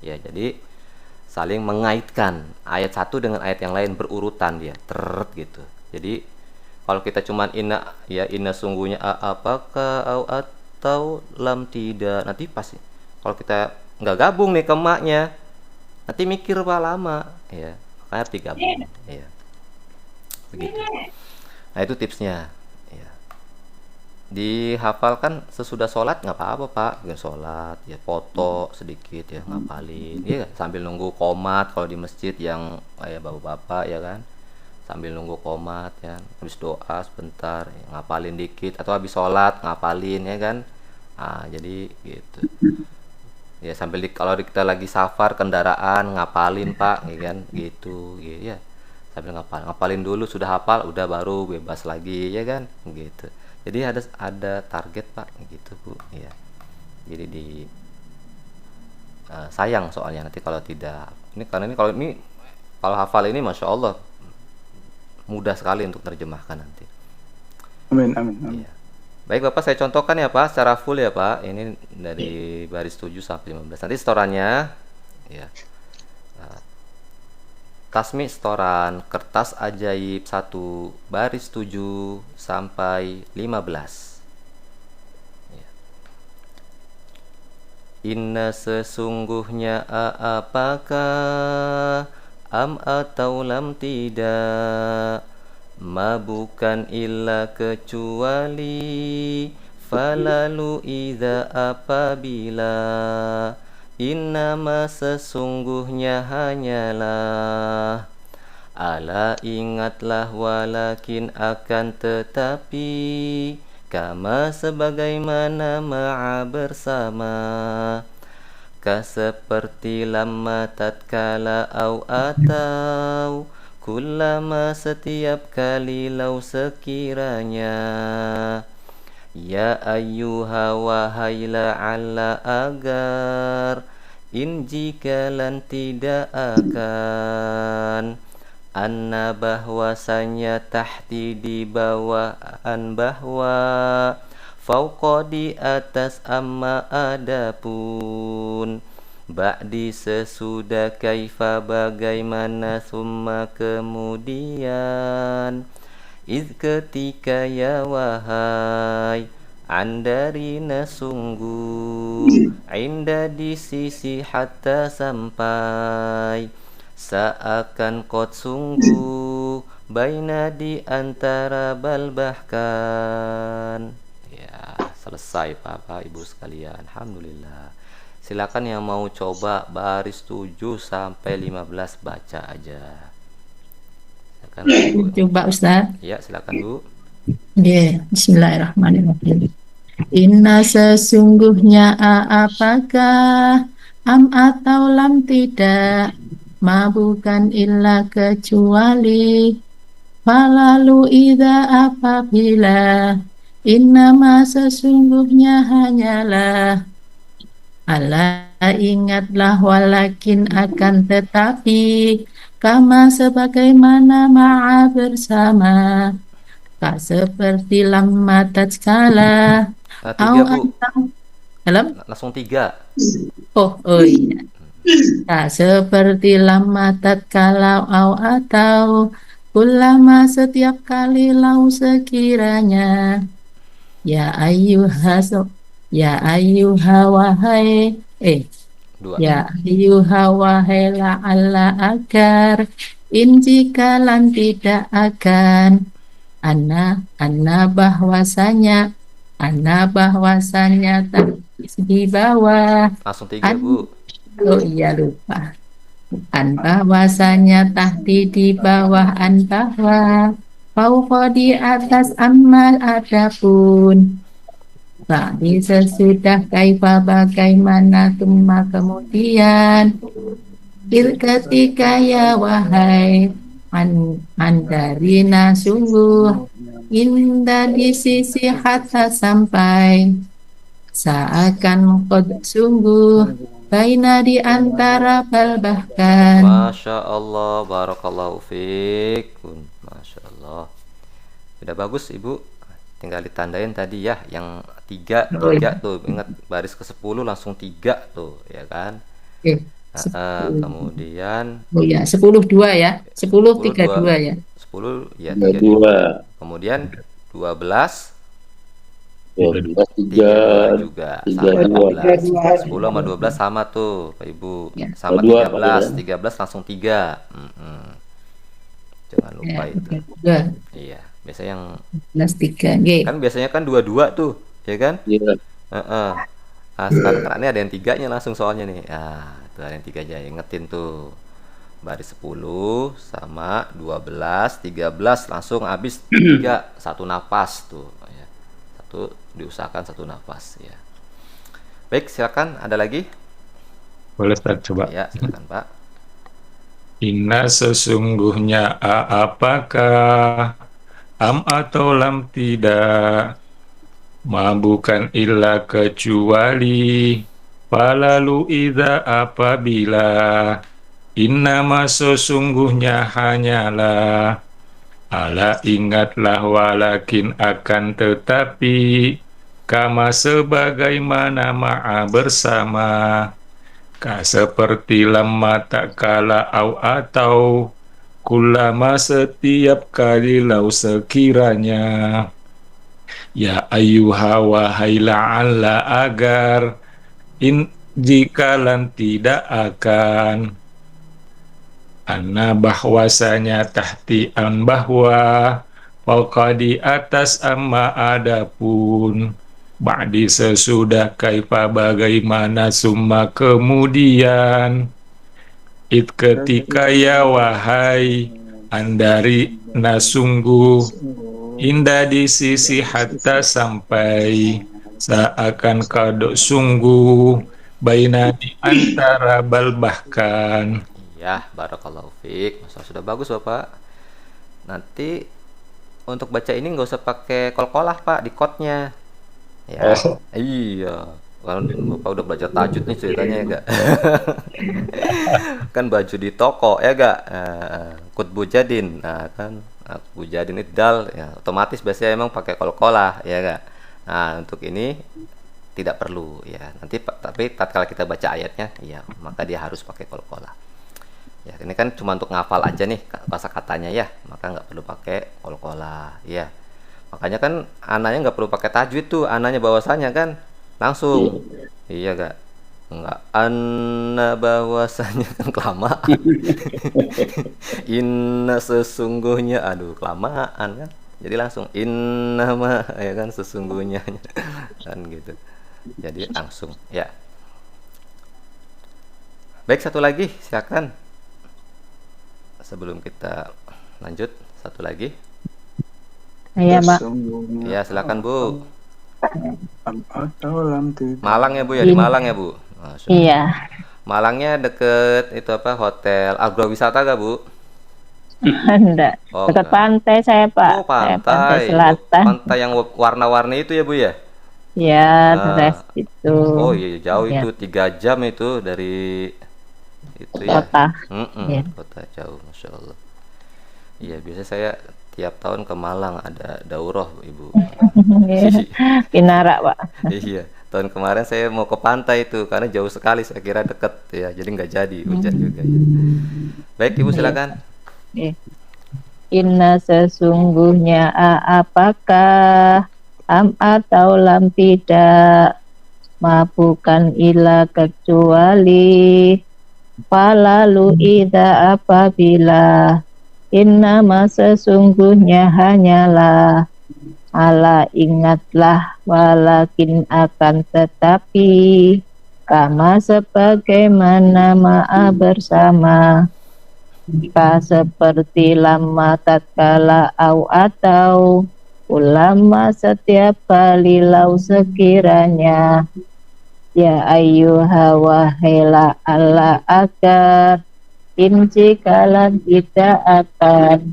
Ya, jadi saling mengaitkan ayat satu dengan ayat yang lain berurutan dia, gitu. Jadi kalau kita cuman inna sungguhnya apakah atau lam tidak, nanti pasti kalau kita nggak gabung nih ke maknya, nanti mikir Pak lama, ya makanya harus digabung, ya begitu. Nah itu tipsnya, ya. dihafalkan sesudah sholat nggak apa-apa Pak, bikin sholat ya foto sedikit ya ngapalin ya sambil nunggu qomat kalau di masjid yang kayak bapak-bapak ya kan, sambil nunggu qomat ya habis doa sebentar ya, ngapalin dikit atau habis sholat ngapalin ya kan. Jadi gitu ya sambil kalau kita lagi safar kendaraan ngapalin Pak ya kan gitu ya sambil ngapalin dulu, sudah hafal udah baru bebas lagi ya kan gitu. Jadi ada target Pak gitu Bu ya. Jadi sayang soalnya nanti kalau tidak ini, karena kalau hafal ini Masya Allah mudah sekali untuk terjemahkan nanti. Amin, amin, amin. Iya. Baik Bapak, saya contohkan ya Pak secara full ya Pak. Ini dari baris 7 sampai 15. Nanti setorannya ya. Tasmi setoran kertas ajaib 1 baris 7 sampai 15. Ya. Inna sesungguhnya apakah am atau lam tidak, ma bukan illa kecuali, falalu idza apabila, innama sesungguhnya hanyalah, ala ingatlah walakin akan tetapi, kama sebagaimana ma'a bersama, ka seperti lama tatkala au atau, kullama setiap kali lau sekiranya, ya ayyuha wahai la'alla agar, in jikalan tidak akan, anna bahwasanya tahti di bawahan bahwa, fauqa di atas amma adapun, ba'di sesudah kaifa bagaimana, summa kemudian, iz ketika ya wahai, andarina sungguh, inda di sisi hatta sampai, seakan kot sungguh, baina di antara bal bahkan. Ya selesai Bapak Ibu sekalian, alhamdulillah. Silakan yang mau coba baris 7 sampai 15 baca aja. Silakan Bu. Coba Ustaz. Ya, silakan Bu. Ya, Bismillahirrahmanirrahim. Inna sesungguhnya apakah, am atau lam tidak, ma bukan illa kecuali, falalu idza apabila, innama sesungguhnya hanyalah, ala ingatlah walakin akan tetapi, kama sebagaimana ma'a bersama, tak seperti lamma tatkala, 3 Bu. dalam Langsung 3. oh iya, tak seperti lamma tatkala au atau, kullama setiap kali lau sekiranya, ya ayyuha wahai ya ayyuha wahai la'alla agar, in jikalan tidak akan, anna bahwasanya di bawah, Langsung 3 Bu. oh iya lupa, an bahwasanya tahti di bawah, an bahwa, fauqa di atas, amal adapun, ba'di sesudah kaifa bagaimana, tumma kemudian, ketika ya wahai, andarina sungguh, inda di sisi hatta sampai, seakan qad sungguh, baina di antara bal bahkan. Masya Allah, barakallahu fikum. Masya Allah. Sudah bagus Ibu. Tinggal ditandain tadi ya, yang 3 tuh. Ingat baris ke-10 langsung 3 tuh, ya kan? Kemudian oh ya, 10-2 ya. 10-3-2 ya. 10 ya 2. Kemudian 12 12 3 juga 3, sama 12. 10 sama 12 sama tuh Pak Ibu Ya. sama 2 13 langsung 3. Jangan lupa Ya, itu 3. iya. Biasanya yang 11 3 G. kan biasanya kan 22 tuh, ya kan? Iya. Heeh. Nah, sekarang ini ada yang tiganya langsung soalnya nih. Ah, itu ada yang tiga aja, ingetin tuh. Baris 10 sama 12, 13 langsung habis 3 satu napas tuh ya. Satu diusahakan satu napas ya. Baik, silakan ada lagi? Boleh Ustaz coba. Ya, silakan Pak. Inna sesungguhnya apakah am atau lam tidak ma bukan illa kecuali falalu idza apabila innama sesungguhnya hanyalah ala ingatlah walakin akan tetapi kama sebagaimana ma'a bersama ka seperti lamma tak kala au atau kulama setiap kali lau sekiranya ya ayyuha wahai la'alla agar in jikalan tidak akan anna bahwasanya tahtian bahwa fauqa di atas amma adapun ba'di sesudah kaifa bagaimana summa kemudian it ketika ya wahai andari nasungguh indah di sisi hatta sampai seakan kadok sungguh baina di antara bal bahkan. Ya, barakallahu fiik. Masa sudah bagus Bapak. Nanti untuk baca ini nggak usah pakai kol-kolah Pak di kodnya. Ya. Iya. Kan Bapak udah belajar tajwid nih ceritanya ya gak? Kan baju di toko ya gak? Kutbu jadin. Nah kan Kutbu jadin itu dal ya, otomatis biasanya emang pakai kol-kolah ya gak? Nah untuk ini tidak perlu ya. Nanti tapi tatkala kita baca ayatnya ya maka dia harus pakai kol-kolah. Ya ini kan cuma untuk ngafal aja nih bahasa katanya ya, maka nggak perlu pakai kol-kolah ya. Makanya kan ananya nggak perlu pakai tajwid tuh, ananya bahwasanya kan langsung iya gak nggak anna bahwasanya kan kelamaan. Inna sesungguhnya aduh kelamaan kan jadi langsung inna mah ya kan sesungguhnya kan gitu jadi langsung ya. Baik, satu lagi silakan sebelum kita lanjut, satu lagi Iya, Mbak. ya silakan Bu. Am atau lam tidak. Malang ya Bu ya, di Malang ya Bu. Masya Allah. Iya. Malangnya deket itu apa hotel agrowisata gak Bu? Enggak. Oh, Dekat enggak. pantai saya, Pak. Oh Saya pantai pantai. selatan. Pantai yang warna-warni itu ya Bu ya? Ya, Nah. terus itu. Oh iya jauh Ya. itu 3 jam itu dari itu ya. Kota. Iya. Kota jauh, Masya Allah. Iya biasa saya tiap tahun ke Malang ada daurah Ibu. Pinara, Pak. Iya tahun kemarin saya mau ke pantai itu karena jauh sekali saya kira deket ya jadi nggak jadi hujan juga ya. Baik Ibu silakan. Iya. Inna sesungguhnya apakah am atau lam tidak ma bukan ila kecuali falalu ida apabila inna ma sesungguhnya hanyalah ala ingatlah walakin akan tetapi kama sebagaimana ma'a bersama ka seperti lama tatkala au atau ulama setiap kali lau sekiranya ya ayyuha wahela Allah agar inci kalan tidak akan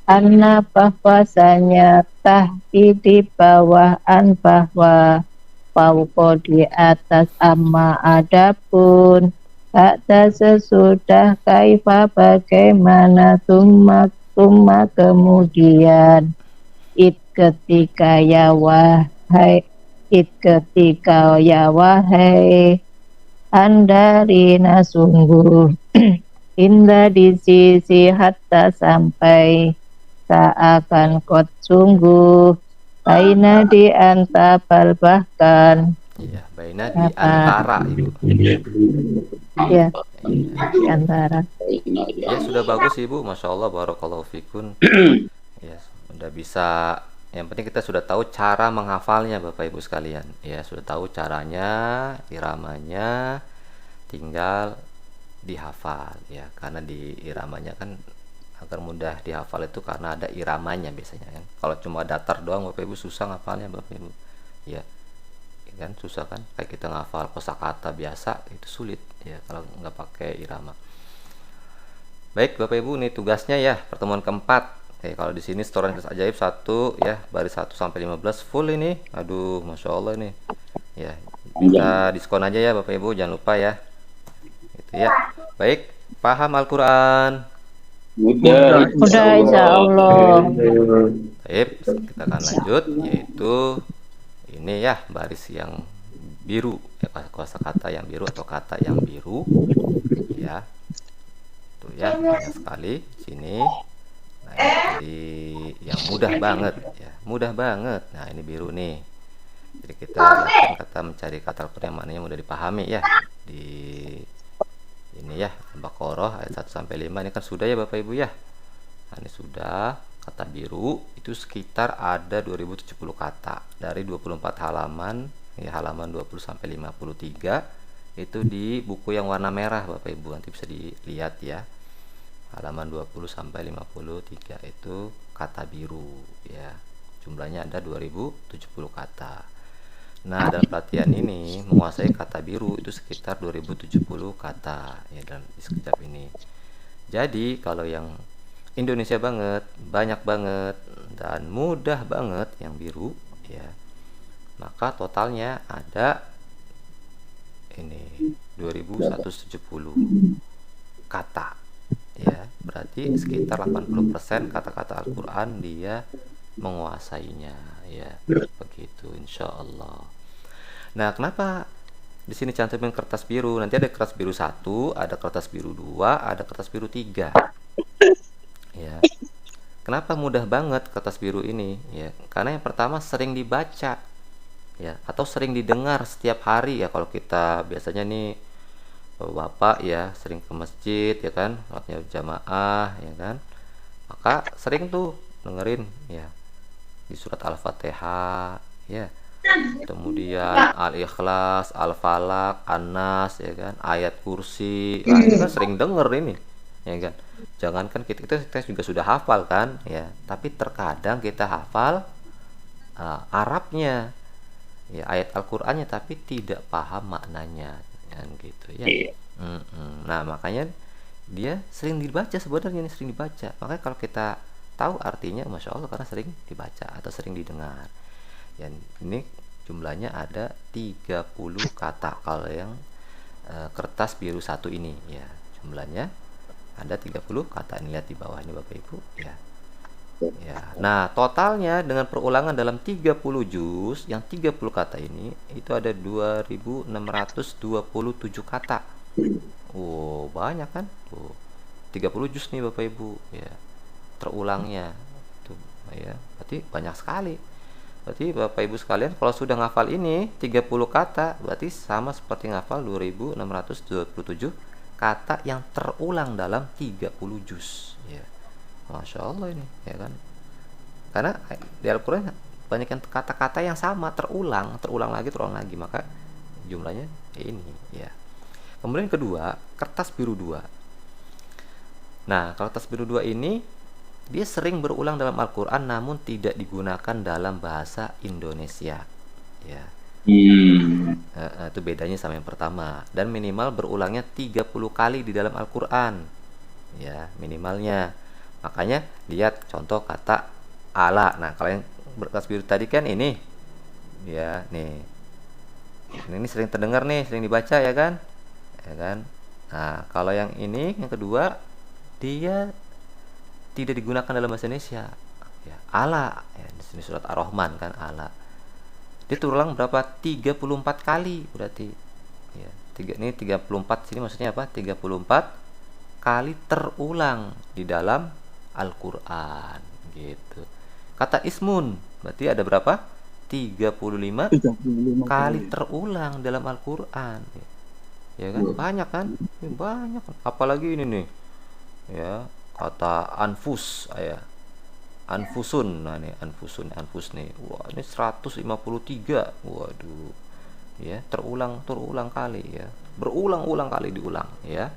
anna bahwasanya tahti di bawah an bahwa fauqa di atas amma adapun ba'da sesudah kaifa bagaimana summa kemudian ketika ya wahai andarina sungguh indah di sisi hatta sampai seakan kot sungguh baina di antabal bahkan Iya baina di antara Ibu. ya di antara Ya sudah bagus Ibu, Masya Allah barakallahu fikun. Ya udah bisa, yang penting kita sudah tahu cara menghafalnya Bapak Ibu sekalian. Ya, sudah tahu caranya, iramanya, tinggal dihafal ya. Karena di iramanya kan agar mudah dihafal itu karena ada iramanya biasanya kan. Kalau cuma datar doang Bapak Ibu susah ngafalnya Bapak Ibu. Ya, kan susah kan, kayak kita ngafal kosakata biasa itu sulit ya kalau nggak pakai irama. Baik Bapak Ibu, ini tugasnya ya, pertemuan keempat. Kalau di sini setoran kitab ajaib 1 ya, baris 1 sampai 15 full ini. Aduh, Masya Allah nih. Ya, kita diskon aja ya Bapak Ibu, jangan lupa ya. Gitu ya. Baik, paham Al-Qur'an? Udah Insya Allah. Baik, kita akan lanjut, yaitu ini ya, baris yang biru ya, kosakata yang biru atau kata yang biru ya. Tuh ya, banyak sekali sini. Nah, jadi yang mudah banget ya, mudah banget. Nah, ini biru nih. Jadi kita lakukan kata mencari kata Al-Qur'an yang mana yang mudah dipahami ya. Di ini ya, Al-Baqarah ayat 1 sampai 5 ini kan sudah ya Bapak Ibu ya. Nah, ini sudah. Kata biru itu sekitar ada 2070 kata dari 24 halaman ya, halaman 20 sampai 53 itu di buku yang warna merah Bapak Ibu, nanti bisa dilihat ya, halaman 20 sampai 53 itu kata biru ya, jumlahnya ada 2070 kata. Nah, dalam pelatihan ini menguasai kata biru itu sekitar 2070 kata ya dalam sekejap ini. Jadi kalau yang Indonesia banget, banyak banget, dan mudah banget yang biru ya, maka totalnya ada ini 2170 kata ya, berarti sekitar 80% kata-kata Al-Qur'an dia menguasainya ya, begitu insya Allah. Nah, kenapa di sini cantumin kertas biru? Nanti ada kertas biru 1, ada kertas biru 2, ada kertas biru 3 ya. Kenapa mudah banget kertas biru ini ya? Karena yang pertama sering dibaca ya, atau sering didengar setiap hari ya. Kalau kita biasanya nih Bapak ya sering ke masjid ya kan, sholatnya jamaah ya kan, maka sering tuh dengerin ya di surat Al-Fatihah ya, kemudian Al-Ikhlas, Al-Falaq, An-Nas ya kan, ayat kursi. Nah, ini kan sering denger ini ya kan. Jangankan kita juga sudah hafal kan ya, tapi terkadang kita hafal Arabnya ya, ayat Al-Qur'annya, tapi tidak paham maknanya kan gitu ya. Nah, makanya dia sering dibaca sebenarnya, sering dibaca. Makanya kalau kita tahu artinya, Masya Allah, karena sering dibaca atau sering didengar. Dan ini jumlahnya ada 30 kata kalau yang kertas biru 1 ini ya, jumlahnya ada 30 kata. Ini lihat di bawah ini Bapak Ibu ya. Ya. Nah, totalnya dengan perulangan dalam 30 juz yang 30 kata ini itu ada 2627 kata. Oh, banyak kan? 30 juz nih Bapak Ibu ya. Terulangnya tuh ya. Berarti banyak sekali. Berarti Bapak Ibu sekalian kalau sudah ngafal ini 30 kata, berarti sama seperti ngafal 2627 kata yang terulang dalam 30 juz ya. Masya Allah ini ya kan, karena di Al-Quran banyak yang kata-kata yang sama terulang lagi, maka jumlahnya ini ya. Kemudian kedua, kertas biru 2. Nah, kertas biru 2 ini dia sering berulang dalam Al-Quran namun tidak digunakan dalam bahasa Indonesia ya. Itu bedanya sama yang pertama. Dan minimal berulangnya 30 kali di dalam Al-Quran ya, minimalnya. Makanya lihat contoh kata ala. Nah, kalau yang berkas biru tadi kan ini ya, nih ini sering terdengar nih, sering dibaca ya kan, ya kan. Nah, kalau yang ini yang kedua dia tidak digunakan dalam bahasa Indonesia ya, ala ya, di sini surat Ar-Rahman kan, ala dia terulang berapa? 34 kali berarti ya. Ini 34 sini maksudnya apa? 34 kali terulang di dalam Al-Qur'an gitu. Kata ismun berarti ada berapa? 35 kali terulang dalam Al-Qur'an ya kan? Banyak kan? Banyak. Apalagi ini nih ya, kata anfus ya. Anfusun. Nah, nih anfusun, anfus nih. Wah, ini 153. Waduh. Ya, terulang kali ya. Berulang-ulang kali diulang ya.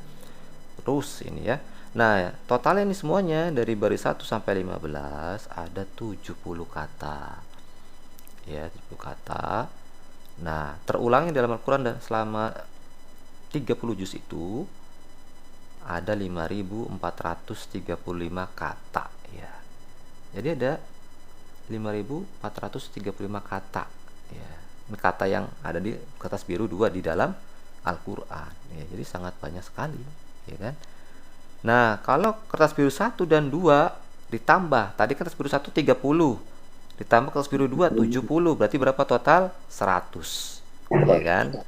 Terus ini ya. Nah, totalnya ini semuanya dari baris 1 sampai 15 ada 70 kata. Ya, 70 kata. Nah, terulangnya dalam Al-Qur'an selama 30 juz itu ada 5.435 kata ya. Jadi ada 5.435 kata ya. Ini kata yang ada di kertas biru 2 di dalam Al-Qur'an ya. Jadi sangat banyak sekali ya kan. Nah, kalau kertas biru 1 dan 2 ditambah, tadi kertas biru 1 30, ditambah kertas biru 2 70, berarti berapa total? 100. Ya kan?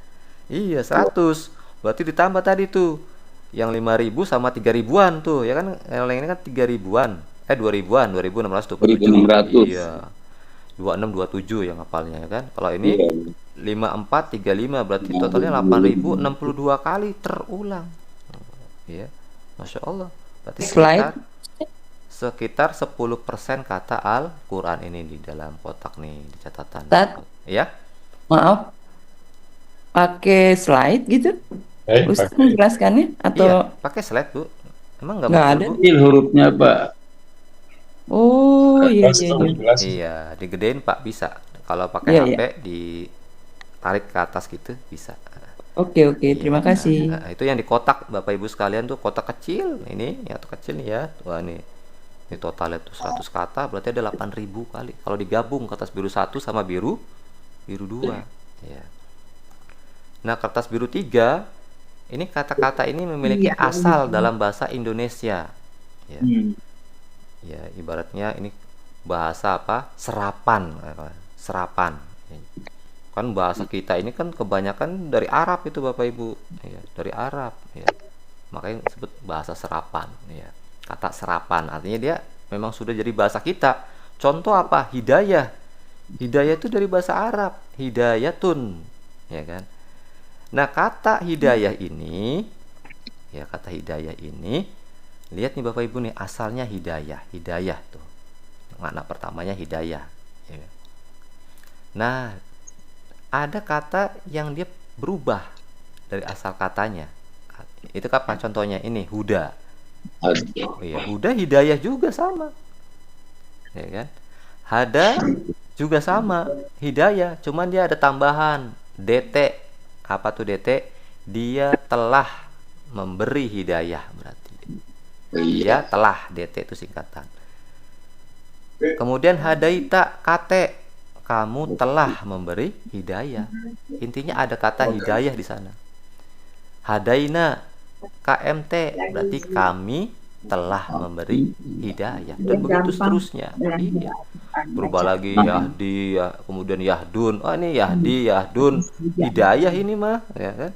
Iya, 100. Berarti ditambah tadi tuh yang 5.000 sama 3.000-an tuh, ya kan? Yang lain ini kan 3.000-an. 2.000-an, 2.627. Iya. 2627 yang hafalnya ya kan. Kalau ini 5435 berarti totalnya 8.062 kali terulang. Ya. Masya Allah. Berarti sekitar 10% kata Al-Quran ini di dalam kotak nih di catatan. Ya. Maaf, pakai slide gitu? Ustaz menjelaskannya atau? Iya, pakai slide Bu. Emang nggak ada? Kecil hurufnya Pak. Oh iya. Iya, digedein Pak bisa. Kalau pakai HP ditarik ke atas gitu bisa. Oke, terima kasih. Nah, itu yang di kotak Bapak Ibu sekalian tuh kotak kecil ini, yang kecil nih ya. Wah nih. Ini totalnya tuh 100 kata berarti ada 8.000 kali. Kalau digabung kertas biru 1 sama biru 2 ya. Nah, kertas biru 3 ini kata-kata ini memiliki asal dalam bahasa Indonesia. Ya. Ya, ibaratnya ini bahasa apa? Serapan. Kan bahasa kita ini kan kebanyakan dari Arab itu Bapak Ibu ya, dari Arab ya, makanya disebut bahasa serapan ya. Kata serapan artinya dia memang sudah jadi bahasa kita. Contoh apa? Hidayah itu dari bahasa Arab, hidayatun ya kan. Nah, kata hidayah ini lihat nih Bapak Ibu nih, asalnya hidayah tuh makna pertamanya hidayah ya. Nah, ada kata yang dia berubah dari asal katanya. Itu kapan contohnya? Ini huda. Oh iya, huda hidayah juga sama. Ya kan? Hada juga sama, hidayah, cuman dia ada tambahan DT. Apa tuh DT? Dia telah memberi hidayah berarti. Dia telah, DT itu singkatan. Kemudian hadaita KT, kamu telah memberi hidayah. Intinya ada kata hidayah di sana. Hadaina KMT berarti kami telah memberi hidayah, dan begitu seterusnya. Iya. Berubah lagi Yahdi ya, kemudian Yahdun. Oh, ini Yahdi, Yahdun, hidayah ini mah ya kan.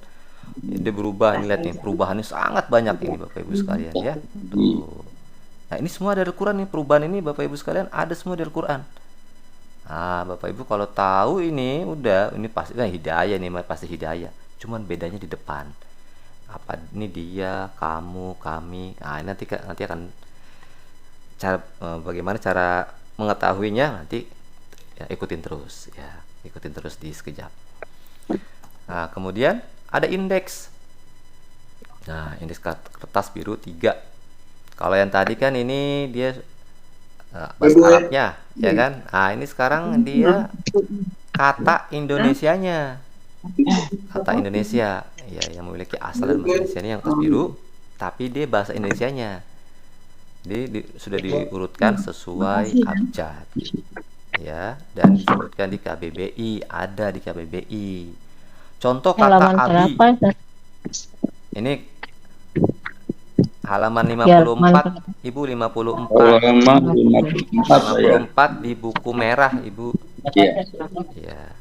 Dia berubah, ini lihat nih, perubahannya sangat banyak ini Bapak Ibu sekalian ya. Tuh. Nah, ini semua dari Al-Qur'an nih, perubahan ini Bapak Ibu sekalian ada semua dari Al-Qur'an. Nah, Bapak Ibu kalau tahu ini udah, ini pasti hidayah nih, pasti hidayah. Cuman bedanya di depan. Apa ini dia, kamu, kami. Nah, nanti akan bagaimana cara mengetahuinya nanti ya, ikutin terus di sekejap. Nah, kemudian ada indeks. Nah, indeks kertas biru 3. Kalau yang tadi kan ini dia bahasa Arabnya ya kan. Nah, ini sekarang dia kata Indonesianya. Kata Indonesia ya, yang memiliki asal dan bahasa Indonesia yang kertas biru, tapi dia bahasa Indonesianya. Sudah diurutkan sesuai abjad ya, dan disebutkan di KBBI, ada di KBBI. Contoh kata abi. Ini halaman 54, Ibu, 54 di buku merah, Ibu. Iya.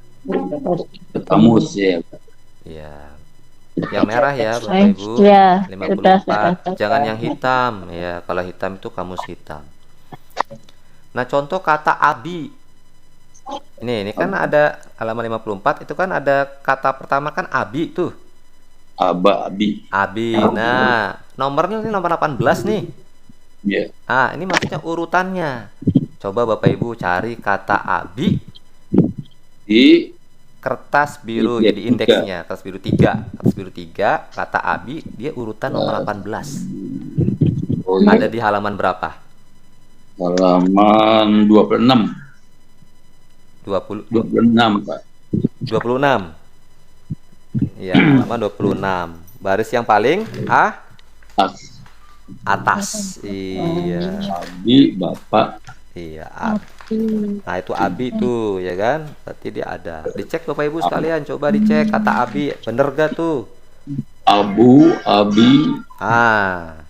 Kamus ya. Iya. Yang merah ya, Bapak Ibu. 54. Jangan yang hitam ya. Kalau hitam itu kamus hitam. Nah, contoh kata abi. Ini kan ada halaman 54, itu kan ada kata pertama kan abi tuh. Abi. Nah, nomornya ini nomor 18 nih. Iya. Ah, ini maksudnya urutannya. Coba Bapak Ibu cari kata abi Di kertas biru, Iya, jadi indeksnya kertas biru 3. Kertas biru 3, kata abi dia urutan nomor 18. oh, iya. Ada di halaman berapa? Halaman 26. 20 26, Pak. 26. Iya, halaman 26. Baris yang paling As, atas. Iya. Abi, Bapak. Iya. Nah, itu abi tuh, ya kan? Berarti dia ada. Dicek Bapak Ibu sekalian, coba dicek kata abi, bener gak tuh? Abu, Abi. Ah,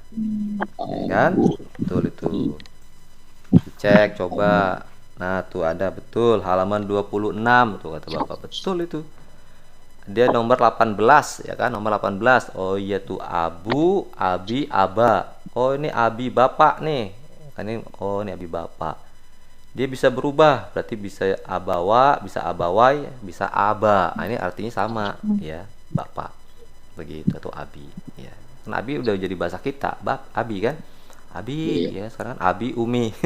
ya kan? Abu. Betul itu. Dicek coba. Nah, tuh ada betul halaman 26 tuh kata Bapak. Betul itu. Dia nomor 18 ya kan? Nomor 18. Oh iya tuh Abu, Abi, Aba. Oh ini Abi Bapak nih. Kan ini oh ini Abi Bapak. Dia bisa berubah, berarti bisa abawa, bisa abawai, bisa aba. Nah, ini artinya sama ya, Bapak. Begitu atau Abi ya. Kan Abi udah jadi bahasa kita, Abi kan? Abi ya, sekarang Abi Umi.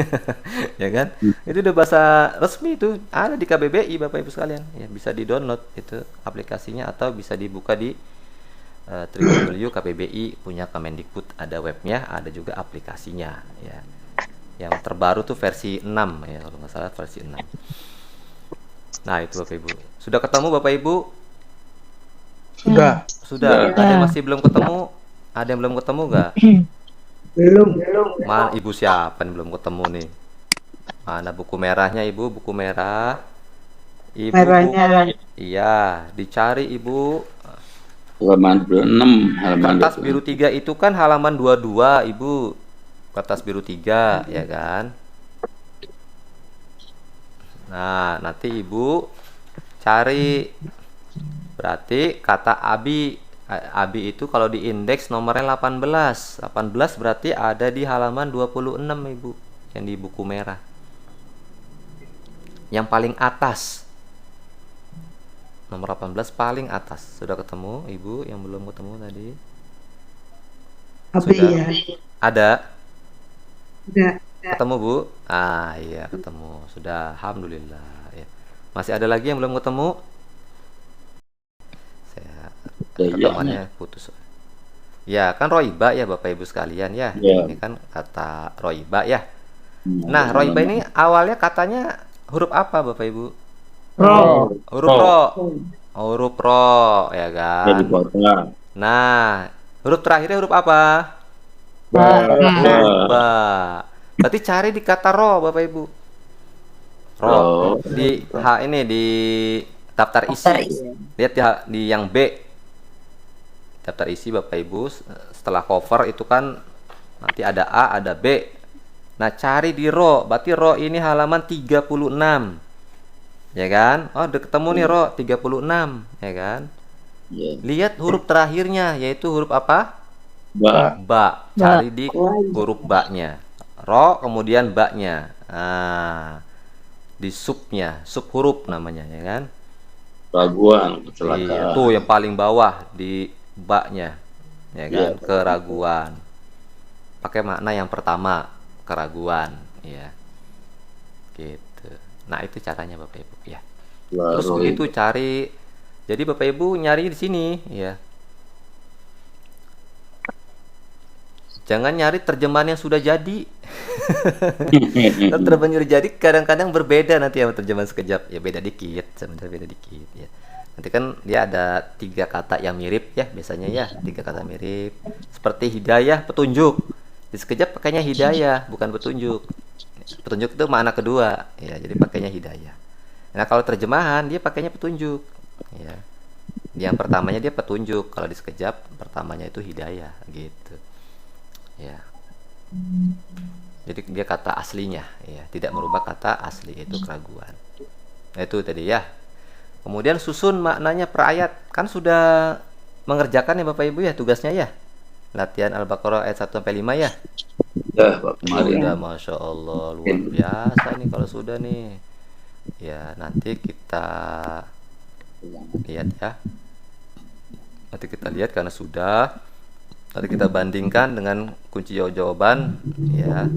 Ya kan? Itu udah bahasa resmi itu, ada di KBBI Bapak Ibu sekalian. Ya, bisa di-download itu aplikasinya atau bisa dibuka di www.kbbi punya Kemendikbud, ada webnya, ada juga aplikasinya ya. Yang terbaru tuh versi 6 ya, kalau nggak salah versi 6. Nah, itu Bapak Ibu. Sudah ketemu Bapak Ibu? Sudah. Sudah. Ada yang masih belum ketemu? Ada yang belum ketemu nggak? Belum. Mana Ibu siapa yang belum ketemu nih? Mana buku merahnya Ibu? Buku merah. Ibu. Merahnya. Iya, dicari Ibu. Halaman 26. Halaman Kertas biru 3 itu kan halaman 22 Ibu. Kertas biru 3 ya kan. Nah, nanti Ibu cari, berarti kata abi. Abi itu kalau di indeks nomornya 18. 18 berarti ada di halaman 26 Ibu, yang di buku merah. Yang paling atas. Nomor 18 paling atas. Sudah ketemu Ibu yang belum ketemu tadi? Abi Sudah. ya. Ada? Udah. Ketemu Bu? Ah iya ketemu. Sudah, alhamdulillah ya. Masih ada lagi yang belum ketemu? Saya rekamannya putus. Ya kan roiba ya Bapak Ibu sekalian ya. Ya. Ini kan kata roiba ya. Nah, roiba ini awalnya katanya huruf apa Bapak Ibu? Ro. Huruf ro. Huruf ro ya Jadi kan. kota. Nah, huruf terakhirnya huruf apa? Ba. Ba. Berarti cari di kata ro Bapak Ibu. Ro. Di ini di daftar isi. Lihat di yang B. Daftar isi Bapak Ibu, setelah cover itu kan nanti ada A, ada B. Nah, cari di ro. Berarti ro ini halaman 36. Ya kan? Oh, udah ketemu nih ro 36, ya kan? Ya. Lihat huruf terakhirnya yaitu huruf apa? Ba. Ba. Cari di huruf ba-nya. Ro kemudian ba-nya. Nah, di subnya, sub huruf namanya ya kan? Raguan, Iya, kecelakaan. tuh yang paling bawah di ba-nya. Ya kan? Iya. Keraguan. Pakai makna yang pertama, keraguan, ya. Gitu. Nah, itu caranya Bapak Ibu ya. Terus Baru begitu cari. Jadi Bapak Ibu nyari di sini ya. Jangan nyari terjemahan yang sudah jadi. Terjemahan yang sudah jadi kadang-kadang berbeda nanti sama terjemahan sekejap. Ya beda dikit, sebenarnya beda dikit ya. Nanti kan dia ada 3 kata yang mirip ya biasanya ya, 3 kata mirip. Seperti hidayah, petunjuk. Di sekejap pakainya hidayah, bukan petunjuk. Petunjuk itu makna kedua, ya. Jadi pakainya hidayah. Nah kalau terjemahan dia pakainya petunjuk, ya. Yang pertamanya dia petunjuk, kalau di sekejap pertamanya itu hidayah, gitu. Ya. Jadi dia kata aslinya, ya, tidak merubah kata asli itu keraguan. Nah, itu tadi ya. Kemudian susun maknanya per ayat. Kan sudah mengerjakan ya Bapak Ibu ya tugasnya ya. Latihan Al-Baqarah ayat 1 sampai 5 ya. ya, Pak, kemarin. Sudah, Masya Allah, luar biasa nih kalau sudah nih. Ya, nanti kita lihat ya. Nanti kita lihat karena sudah. Nanti kita bandingkan dengan kunci jawaban ya.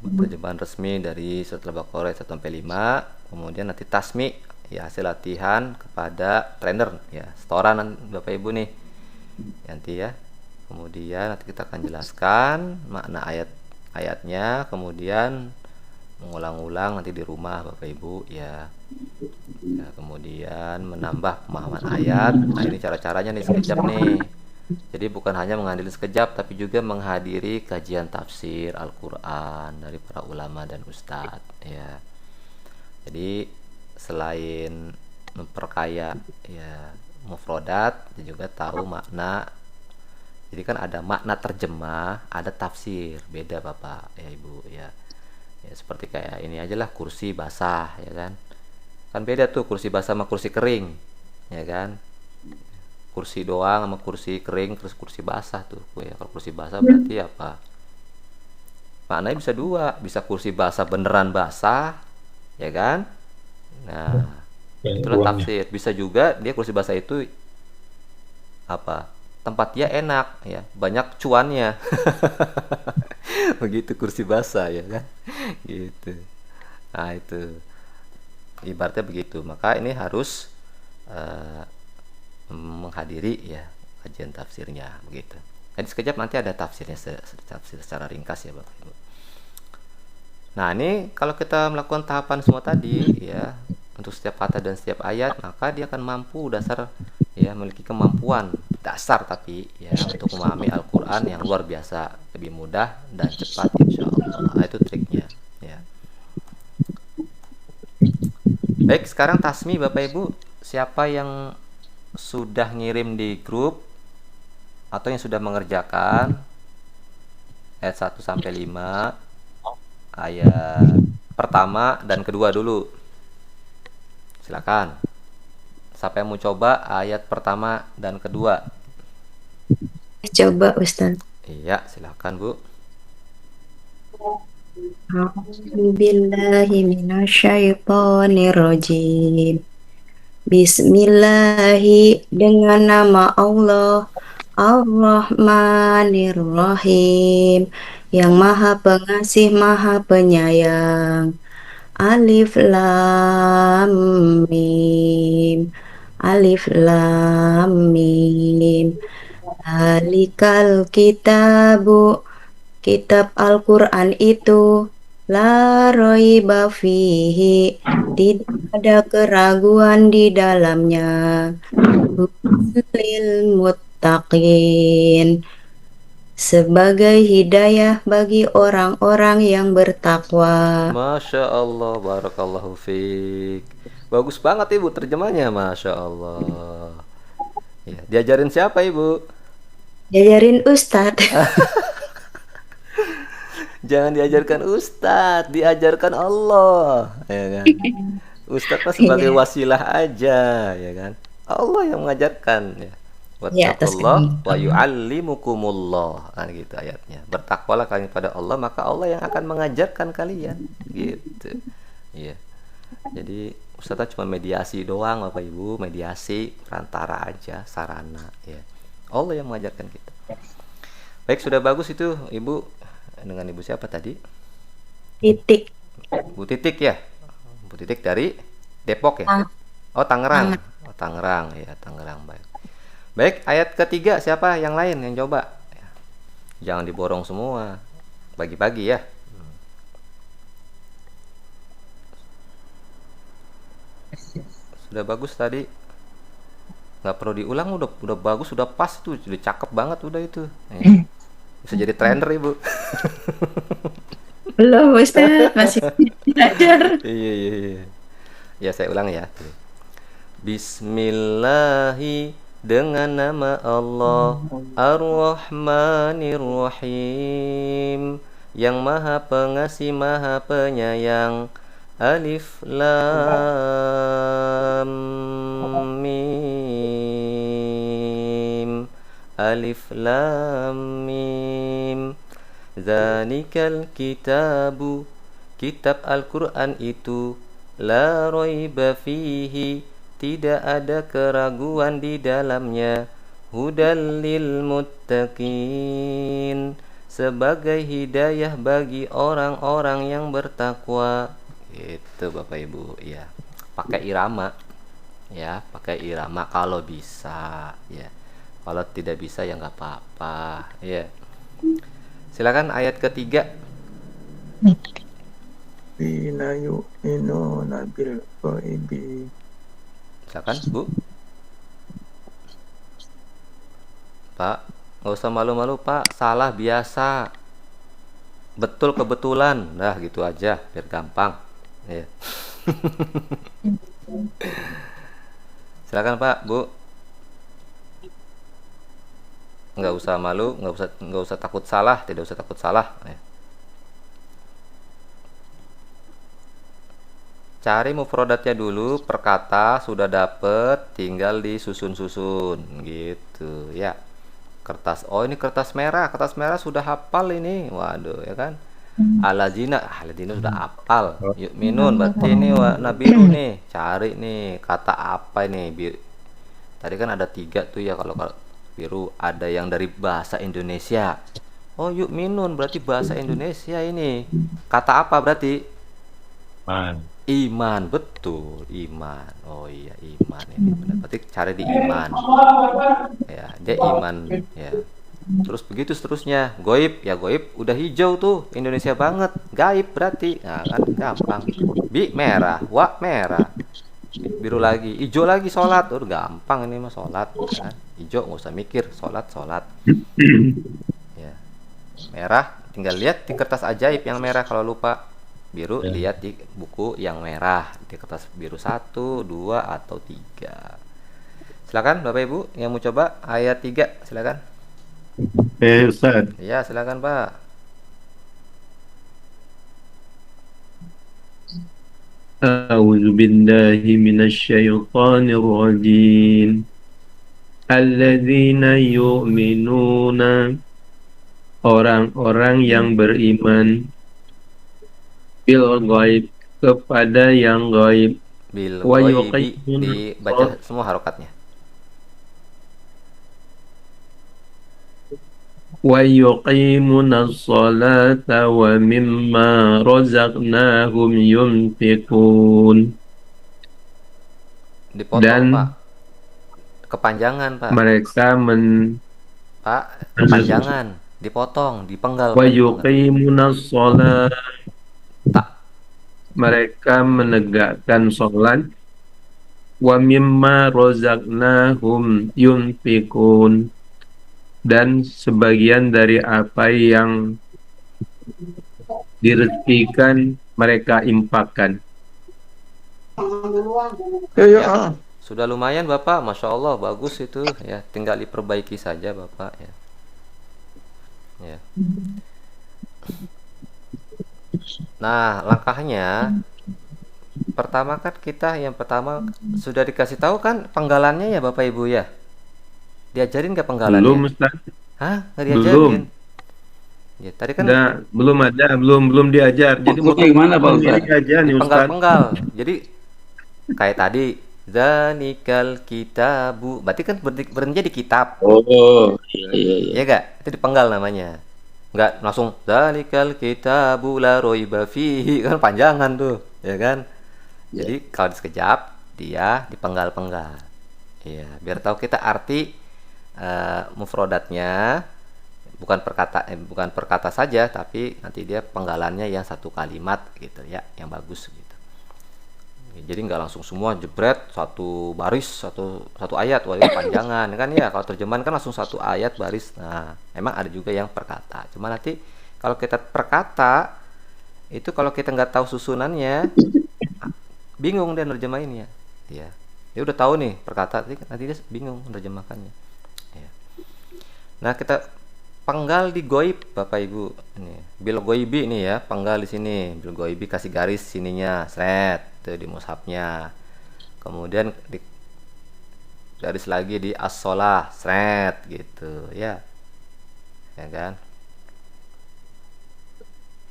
terjemahan resmi dari surat Al-Baqarah 1 sampai 5, kemudian nanti tasmi, ya hasil latihan kepada trainer, ya setoran Bapak Ibu nih nanti ya. Kemudian nanti kita akan jelaskan makna ayat-ayatnya, kemudian mengulang-ulang nanti di rumah Bapak Ibu ya. Ya, kemudian menambah pemahaman ayat. Nah, ini cara-caranya nih sekejap nih. Jadi bukan hanya mengadili sekejap, tapi juga menghadiri kajian tafsir Al-Quran dari para ulama dan ustadz ya. Jadi selain memperkaya ya mufrodat, juga tahu makna. Jadi kan ada makna terjemah, ada tafsir, beda Bapak ya Ibu ya. Ya seperti kayak ini aja lah, kursi basah ya kan. Kan beda tuh kursi basah sama kursi kering ya kan. Kursi doang sama kursi kering, terus kursi basah tuh ya. Kalau kursi basah berarti apa? Maknanya bisa dua, bisa kursi basah beneran basah ya kan. Nah itulah tafsir. Bisa juga dia kursi basah itu apa, tempat dia enak ya, banyak cuannya. Begitu kursi basah ya kan gitu. Nah itu ibaratnya begitu. Maka ini harus menghadiri ya kajian tafsirnya begitu. Jadi sekejap nanti ada tafsirnya, tafsir secara ringkas ya Bapak Ibu. Nah ini kalau kita melakukan tahapan semua tadi ya, untuk setiap kata dan setiap ayat, maka dia akan mampu dasar ya, memiliki kemampuan dasar tapi ya untuk memahami Al-Quran yang luar biasa, lebih mudah dan cepat insya Allah. Nah, itu triknya ya. Baik, sekarang tasmi Bapak Ibu, siapa yang sudah ngirim di grup atau yang sudah mengerjakan ayat 1 sampai 5, ayat pertama dan kedua dulu. Silakan. Siapa yang mau coba ayat pertama dan kedua? Coba Ustaz. Iya, silakan Bu. A'udzubillahi minasyaitonirrajim. Bismillahi, dengan nama Allah, Ar-Rahmanir-Rahim, yang Maha Pengasih, Maha Penyayang. Alif Lam Mim. Alif Lam Mim. Zalikal kitabu, kitab Al-Quran itu, la raiba fihi, tidak ada keraguan di dalamnya, lil muttaqin, sebagai hidayah bagi orang-orang yang bertakwa. Masya Allah, barakallahu fiik. Bagus banget Ibu terjemahnya, Masya Allah ya. Diajarin siapa Ibu? Diajarin Ustadz. Jangan diajarkan Ustadz, diajarkan Allah ya kan. Ustadz mah sebagai wasilah aja ya kan. Allah yang mengajarkan ya. Wattaqullah wa yu'allimukumullah. Nah, gitu ayatnya. Bertakwalah kalian kepada Allah, maka Allah yang akan mengajarkan kalian gitu. Iya. Jadi Ustadz cuma mediasi doang Bapak Ibu, mediasi perantara aja, sarana ya. Allah yang mengajarkan kita. Baik, sudah bagus itu Ibu. Dengan Ibu siapa tadi? Titik. Bu Titik ya. Bu Titik dari Depok ya. Oh Tangerang. Oh Tangerang ya, Tangerang. Baik. Baik, ayat ketiga siapa yang lain yang coba? Jangan diborong semua. Bagi-bagi ya. Sudah bagus tadi. Nggak perlu diulang, udah bagus, udah pas tuh, udah cakep banget udah itu. Bisa jadi trainer Ibu. Belum Ustaz, masih belajar. Iya. Ya saya ulang ya. Bismillahi, dengan nama Allah, Ar-Rahmanir-Rahim, yang Maha Pengasih, Maha Penyayang. Alif Lam Mim. Alif Lam Mim. Zalikal kitabu, kitab Al-Quran itu, la raiba fihi, tidak ada keraguan di dalamnya, hudal lil muttaqin, sebagai hidayah bagi orang-orang yang bertakwa. Itu Bapak Ibu, ya. Pakai irama. Ya, pakai irama kalau bisa, ya. Kalau tidak bisa ya nggak apa-apa, ya. Silakan ayat ketiga. Bina yu'minuna bil ghaibi. Silakan, Bu. Pak, nggak usah malu-malu, Pak. Salah biasa. Betul kebetulan. Nah, gitu aja biar gampang. Ya. Silakan, Pak, Bu. Nggak usah malu, nggak usah takut salah, tidak usah takut salah. Ya. Cari mufrodatnya dulu, per kata sudah dapet, tinggal disusun-susun gitu ya. Kertas, oh ini kertas merah sudah hafal ini, waduh ya kan. Aladina sudah hafal. Yuk minun, berarti ini warna biru nih. Cari nih kata apa ini biru. Tadi kan ada 3 tuh ya, kalau biru ada yang dari bahasa Indonesia. Oh yuk minun berarti bahasa Indonesia ini. Kata apa berarti? Iman, betul, iman. Oh iya, iman ini benar. Berarti cari di iman. Ya, dia iman ya. Terus begitu seterusnya. Goib, ya goib udah hijau tuh, Indonesia banget. Gaib berarti. Nah, kan gampang. Bi merah, wa merah. Biru lagi, hijau lagi sholat. Udah gampang ini mah sholat kan. Hijau nggak usah mikir, sholat. Ya. Merah, tinggal lihat di kertas ajaib yang merah kalau lupa. Biru lihat di buku yang merah di kertas biru 1, 2 atau 3. Silakan Bapak Ibu yang mau coba ayat 3, silakan. Ustaz. Ya, silakan Pak. A'udzu billahi minasyaitonir rajim. Alladzina yu'minuna, orang-orang yang beriman, bil ghaib, kepada yang ghaib, Bil wa ghaibi, yuqimuna dibaca semua harokatnya. wa yuqimuna sholata wa mimma razaqnahum yunfiqun. Dipotong Dan Pak. Kepanjangan Pak. Mereka Pak, kepanjangan, dipotong, dipenggal. wa yuqimuna sholat, Tak. mereka menegakkan sholat, wa mimma razaqnahum yunfiqun, dan sebagian dari apa yang direzekikan mereka infakkan. Ya, sudah lumayan Bapak, Masya Allah, bagus itu ya. Tinggal diperbaiki saja Bapak ya. Ya. Nah, langkahnya pertama kan yang pertama sudah dikasih tahu kan penggalannya ya Bapak Ibu ya. Diajarin nggak penggalannya? Belum, Ustaz. Hah? Nggak diajarin? Ya, tadi kan belum diajar. Jadi Maksudnya gimana Pak Ustaz? aja nih Ustaz. penggal-penggal. Jadi kayak tadi zanikal kitabu, berarti kan berhenti di kitab. Oh, iya. Ya enggak? Itu dipenggal namanya. Enggak langsung zalikal kitabu la raiba fihi, kan panjangan tuh, ya kan? Jadi kalau sekejap dia dipenggal-penggal. Iya, biar tahu kita arti mufrodatnya, bukan perkata saja, tapi nanti dia penggalannya yang satu kalimat gitu ya, yang bagus gitu. Jadi nggak langsung semua jebret satu baris satu ayat, wah ini panjangan kan ya. Kalau terjemahan kan langsung satu ayat baris. Nah, emang ada juga yang perkata. Cuma nanti kalau kita perkata itu, kalau kita nggak tahu susunannya, bingung dia nerjemahinnya. Ya, dia udah tahu nih perkata, nanti dia bingung nerjemahkannya. Ya. Nah, kita penggal di goib Bapak Ibu. Ini bil goibi ini ya, penggal di sini. Bil goibi kasih garis sininya, seret tuh di mushafnya. Kemudian di garis lagi di as-sholah, seret gitu ya. Ya kan?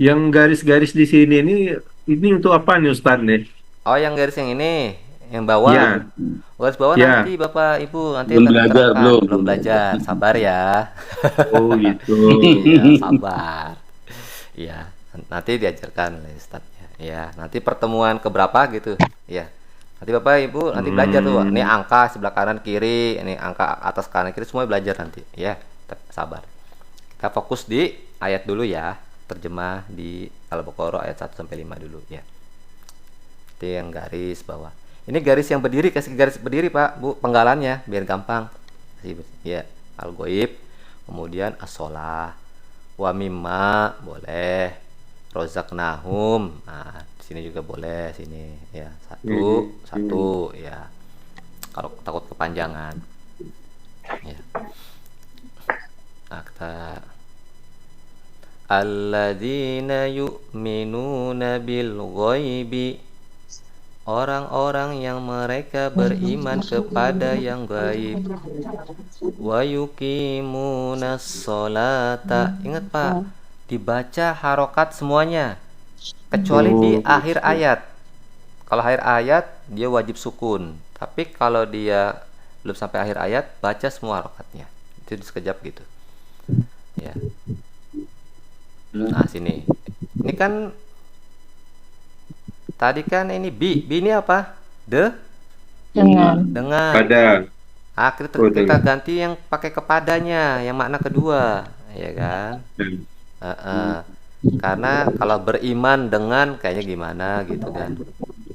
Yang garis-garis di sini ini untuk apa nih Ustaz nih? Oh, yang garis yang ini yang bawah. Ya, Garis bawah ya. nanti Bapak Ibu nanti Belum akan belajar, diterangkan. belum Belum belajar, sabar ya. Oh gitu. Iya, sabar. Iya, nanti diajarkan oleh Ustadznya. Ya, nanti pertemuan keberapa gitu. Ya. Nanti Bapak Ibu nanti belajar tuh. Ini angka sebelah kanan kiri, ini angka atas kanan kiri semua belajar nanti. Ya, sabar. Kita fokus di ayat dulu ya. Terjemah di Al-Baqarah ayat 1 sampai 5 dulu ya. Itu yang garis bawah. Ini garis yang berdiri, kasih garis berdiri Pak, Bu, penggalannya biar gampang. Ya, al-ghaib, kemudian as-shalah, wa mimma boleh, rozaqnahum. Nah, di sini juga boleh sini ya. Satu ya. Kalau takut kepanjangan. Ya. Nah, kita alladzina yu'minuna bil ghaibi, orang-orang yang mereka beriman kepada yang gaib. Wa yuqimunas sholata, ingat Pak, dibaca harokat semuanya kecuali di akhir ayat. Kalau akhir ayat dia wajib sukun, tapi kalau dia belum sampai akhir ayat baca semua harokatnya. Itu sekejap gitu ya. Nah sini, ini kan tadi kan ini bi ini apa? Dengan. Pada. Ah, kita ganti yang pakai kepadanya, yang makna kedua, ya kan? Karena kalau beriman dengan kayaknya gimana gitu kan?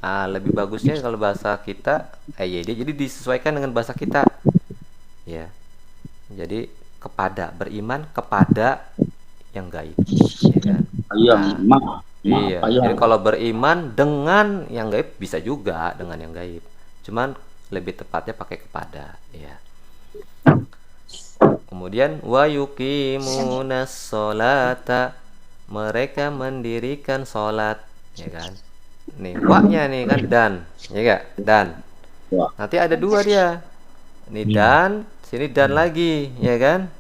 Ah, lebih bagusnya kalau bahasa kita, jadi disesuaikan dengan bahasa kita, ya. Jadi kepada, beriman kepada yang gaib, ya kan? Iya. Jadi kalau beriman dengan yang gaib bisa juga dengan yang gaib. Cuman lebih tepatnya pakai kepada, ya. Kemudian wa yuqimunas sholata, mereka mendirikan sholat, ya kan? Nih, wa-nya nih kan dan, ya enggak? Dan. Nanti ada dua dia. Ini dan, sini dan lagi, ya kan?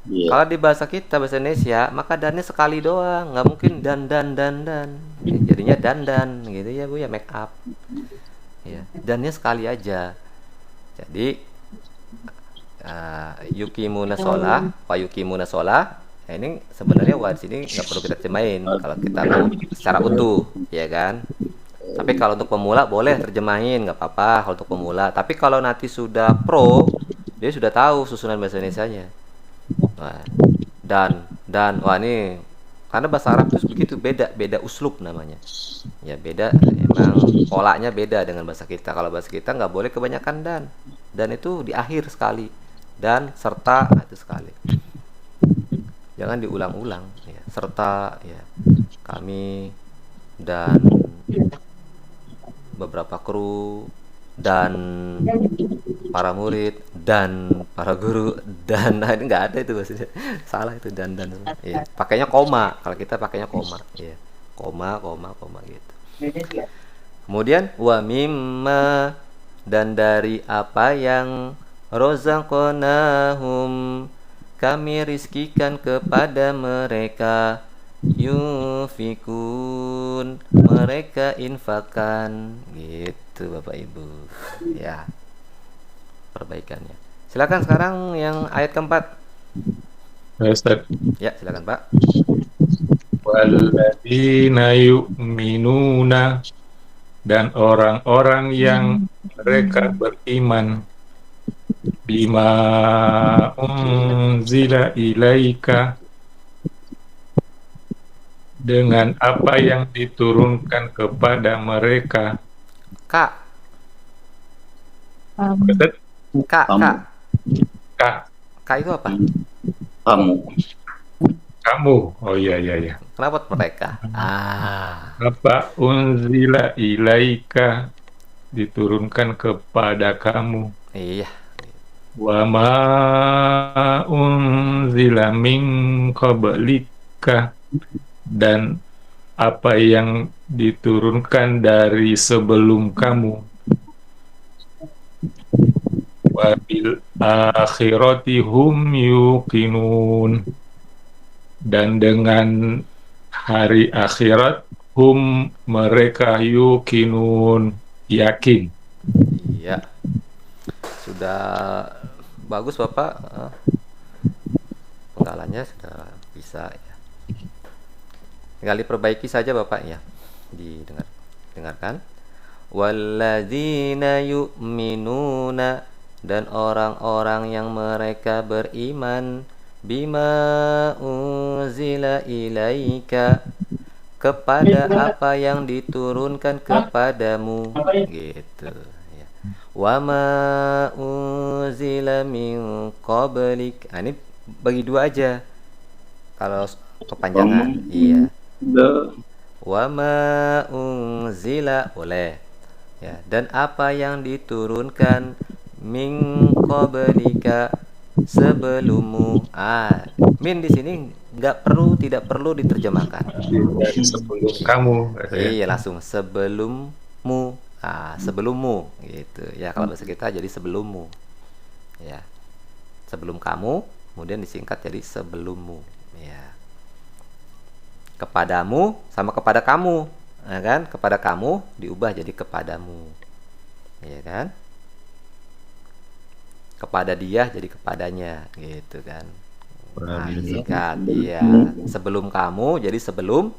Kalau di bahasa kita, bahasa Indonesia, maka dannya sekali doang, nggak mungkin dan. Jadinya dan gitu ya Bu ya, make up. Ya, dannya sekali aja. Jadi yukimuna sholah, wa yukimuna sholah. Nah, ini sebenarnya wa di sini nggak perlu kita terjemahin kalau kita mau secara utuh, ya kan? Tapi kalau untuk pemula boleh terjemahin, nggak apa-apa kalau untuk pemula. Tapi kalau nanti sudah pro, dia sudah tahu susunan bahasa Indonesianya. Nah, dan wah ini karena bahasa Arab itu begitu, beda uslub namanya. Ya beda, emang polanya beda dengan bahasa kita. Kalau bahasa kita nggak boleh kebanyakan dan itu di akhir sekali, dan serta itu sekali. Jangan diulang-ulang ya. Serta ya, kami dan beberapa kru dan para murid dan para guru dan ini nggak ada itu maksudnya, salah itu dan ya. Pakainya koma, kalau kita pakainya koma ya, koma gitu. Kemudian wa mimma, dan dari apa yang rozaqnahum, kami rizkikan kepada mereka, yufikun, mereka infakkan gitu Bapak Ibu ya, perbaikannya. Silakan sekarang yang ayat keempat. Ustaz. Ya silakan Pak. Walladzina yu'minuna, dan orang-orang yang mereka beriman, bima unzila ilaika, dengan apa yang diturunkan kepada mereka. Kak itu apa? Kamu. Oh iya. Kenapa mereka? Apa unzila ilaika, diturunkan kepada kamu. Iya. Wa ma unzila min qablika, dan apa yang diturunkan dari sebelum kamu. Wa bil akhirati hum yuqinun, dan dengan hari akhirat hum, mereka yuqinun, yakin. Iya. Sudah bagus Bapak. Penggalannya sudah bisa ya. Tinggal diperbaiki saja Bapak ya. Dengarkan. Walladzina yu'minuna, dan orang-orang yang mereka beriman, bima unzila ilaika, kepada apa yang diturunkan kepadamu, gitu ya. Wa ma unzila min qablik. Ini bagi dua aja kalau kepanjangan. Iya. Wa ma unzila, boleh ya, dan apa yang diturunkan min qablika, sebelummu. Min di sini tidak perlu diterjemahkan. Sebelum kamu. Iya, langsung sebelummu. Sebelummu gitu. Ya, kalau bahasa kita jadi sebelummu. Ya. Sebelum kamu, kemudian disingkat jadi sebelummu, ya. Kepadamu sama kepada kamu, ya kan? Kepada kamu diubah jadi kepadamu. Ya kan? Kepada dia jadi kepadanya, gitu kan. Singkat, iya. Sebelum kamu jadi sebelum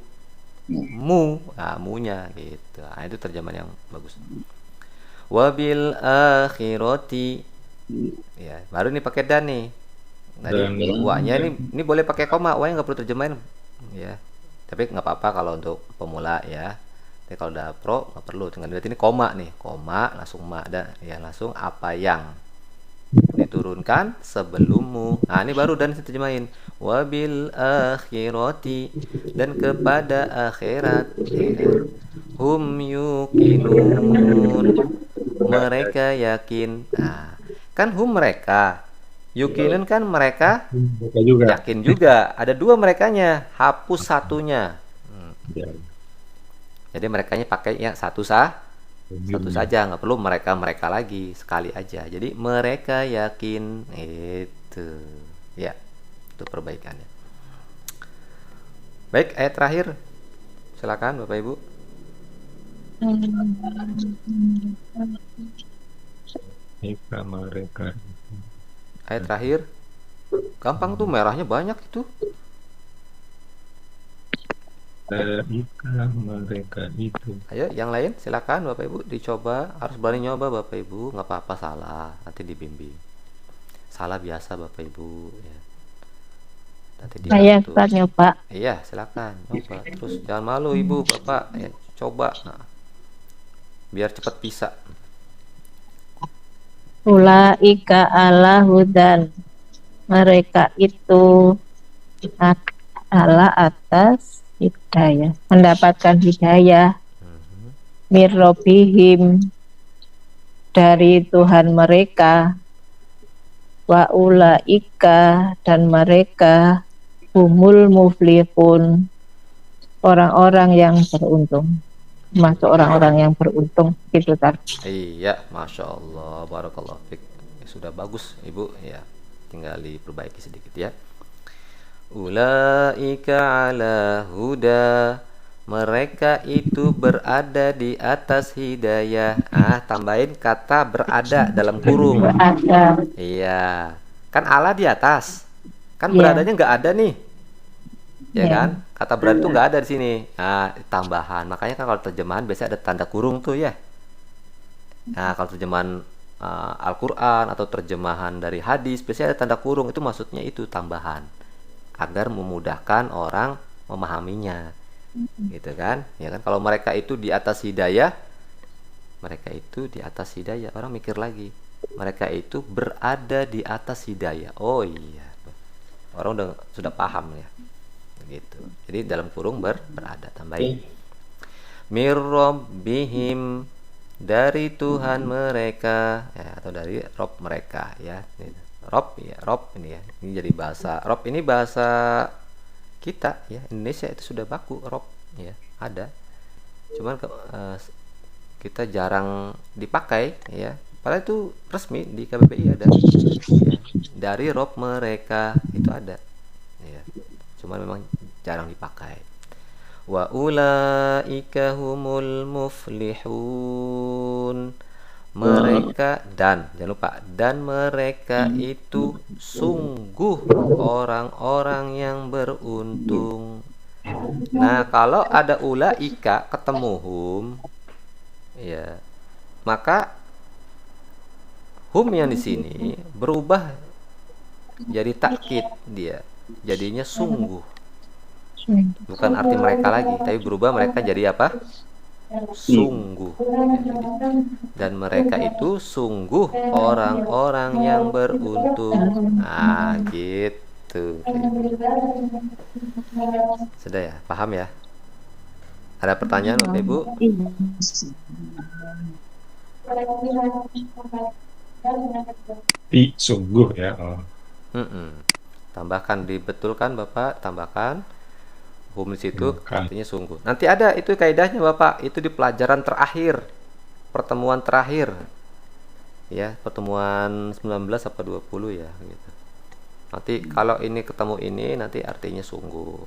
munya gitu. Itu terjemahan yang bagus. Wabil akhirati, ya, baru nih pakai dan nih. Tadi wa-nya ini boleh pakai koma, wa-nya nggak perlu terjemahin, ya. Tapi nggak apa-apa kalau untuk pemula ya. Tapi kalau udah pro nggak perlu. Tinggal lihat ini koma nih, koma langsung ma, dan ya langsung apa yang diturunkan sebelummu. Ini baru dan terjemahin. Wabil akhirati, dan kepada akhirat, ya. Hum yuqinun, mereka yakin. Kan hum mereka, yuqinun kan mereka juga. yakin juga. Ada dua merekanya, hapus satunya. Jadi merekanya pakai yang satu saja, nggak perlu mereka lagi, sekali aja. Jadi mereka yakin, itu ya, itu perbaikannya. Baik, ayat terakhir, silakan Bapak Ibu. Mereka. Ayat terakhir, gampang tuh, merahnya banyak itu. Mereka itu. Ayo, yang lain silakan Bapak Ibu dicoba. Harus berani nyoba Bapak Ibu, nggak apa-apa salah, nanti dibimbing. Salah biasa Bapak Ibu ya. Nanti Saya dibantu. Ustaz nyoba. Iya, silakan coba. Terus jangan malu Ibu, Bapak ya, coba. Biar cepat bisa. Ulaika ala hudan, mereka itu adalah atas hidayah, mendapatkan hidayah mir rabbihim, dari Tuhan mereka, wa ulaika, dan mereka humul muflihun, orang-orang yang beruntung, masuk orang-orang yang beruntung, gitu tadi. Iya, Masya Allah, barakallahu fiik. Sudah bagus Ibu ya, tinggal diperbaiki sedikit ya. Ulaika ala huda, mereka itu berada di atas hidayah. Tambahin kata berada dalam kurung. Berada. Iya, kan Allah di atas, kan Iya. beradanya nggak ada nih, ya Iya. kan? Kata berada itu nggak ada di sini. Tambahan. Makanya kan kalau terjemahan biasanya ada tanda kurung tuh ya. Kalau terjemahan Al-Quran atau terjemahan dari hadis biasanya ada tanda kurung, itu maksudnya itu tambahan agar memudahkan orang memahaminya, gitu kan? Ya kan, kalau mereka itu di atas hidayah, orang mikir lagi, mereka itu berada di atas hidayah. Oh iya, orang sudah paham ya, gitu. Jadi dalam kurung berada, tambahin mir rabbihim, dari Tuhan mereka ya, atau dari Rob mereka ya. Rob ya, Rob ini ya. Ini jadi bahasa Rob, ini bahasa kita ya, Indonesia itu sudah baku Rob ya, ada. Cuman kita jarang dipakai ya. Padahal itu resmi di KBBI ada. Ya. Dari Rob mereka itu ada. Ya. Cuman memang jarang dipakai. Wa ulaika humul muflihun, mereka dan jangan lupa, dan mereka itu sungguh orang-orang yang beruntung. Nah, kalau ada ulaika ketemu hum, ya, maka hum yang di sini berubah jadi takkid, dia jadinya sungguh. Bukan arti mereka lagi, tapi berubah mereka jadi apa? Sungguh. Dan mereka itu sungguh orang-orang yang beruntung. Nah, gitu. Sudah ya, paham ya? Ada pertanyaan Bapak Ibu? Sungguh ya. Oh. Tambahkan, dibetulkan Bapak, tambahkan hum di situ Bukan. artinya sungguh. Nanti ada itu kaidahnya Bapak, itu di pelajaran terakhir, pertemuan terakhir. Ya, pertemuan 19 apa 20 ya gitu. Nanti kalau ini ketemu ini nanti artinya sungguh.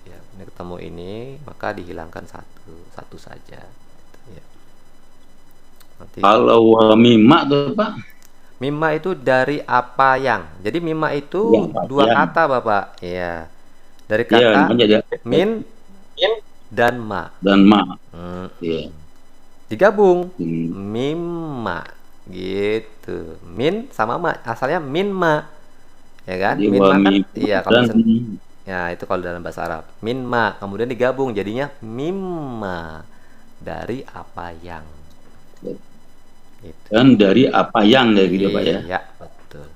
Ya, ini ketemu ini maka dihilangkan satu saja. Ya. Nanti Kalau mimma tuh Pak, mimma itu dari apa yang. Jadi mimma itu Ya, apa dua yang. kata Bapak. Ya. Dari ya kata namanya min dan ma. dan ma. Hmm. Ya. Digabung Hmm. mimma gitu. Min sama ma, asalnya min ma. Ya kan? Jadi Min ma kan mim iya kalau dan ya itu kalau dalam bahasa Arab. Min ma kemudian digabung jadinya mimma, dari apa yang. Gitu. dan dari apa yang kayak gitu Pak ya. Iya, betul.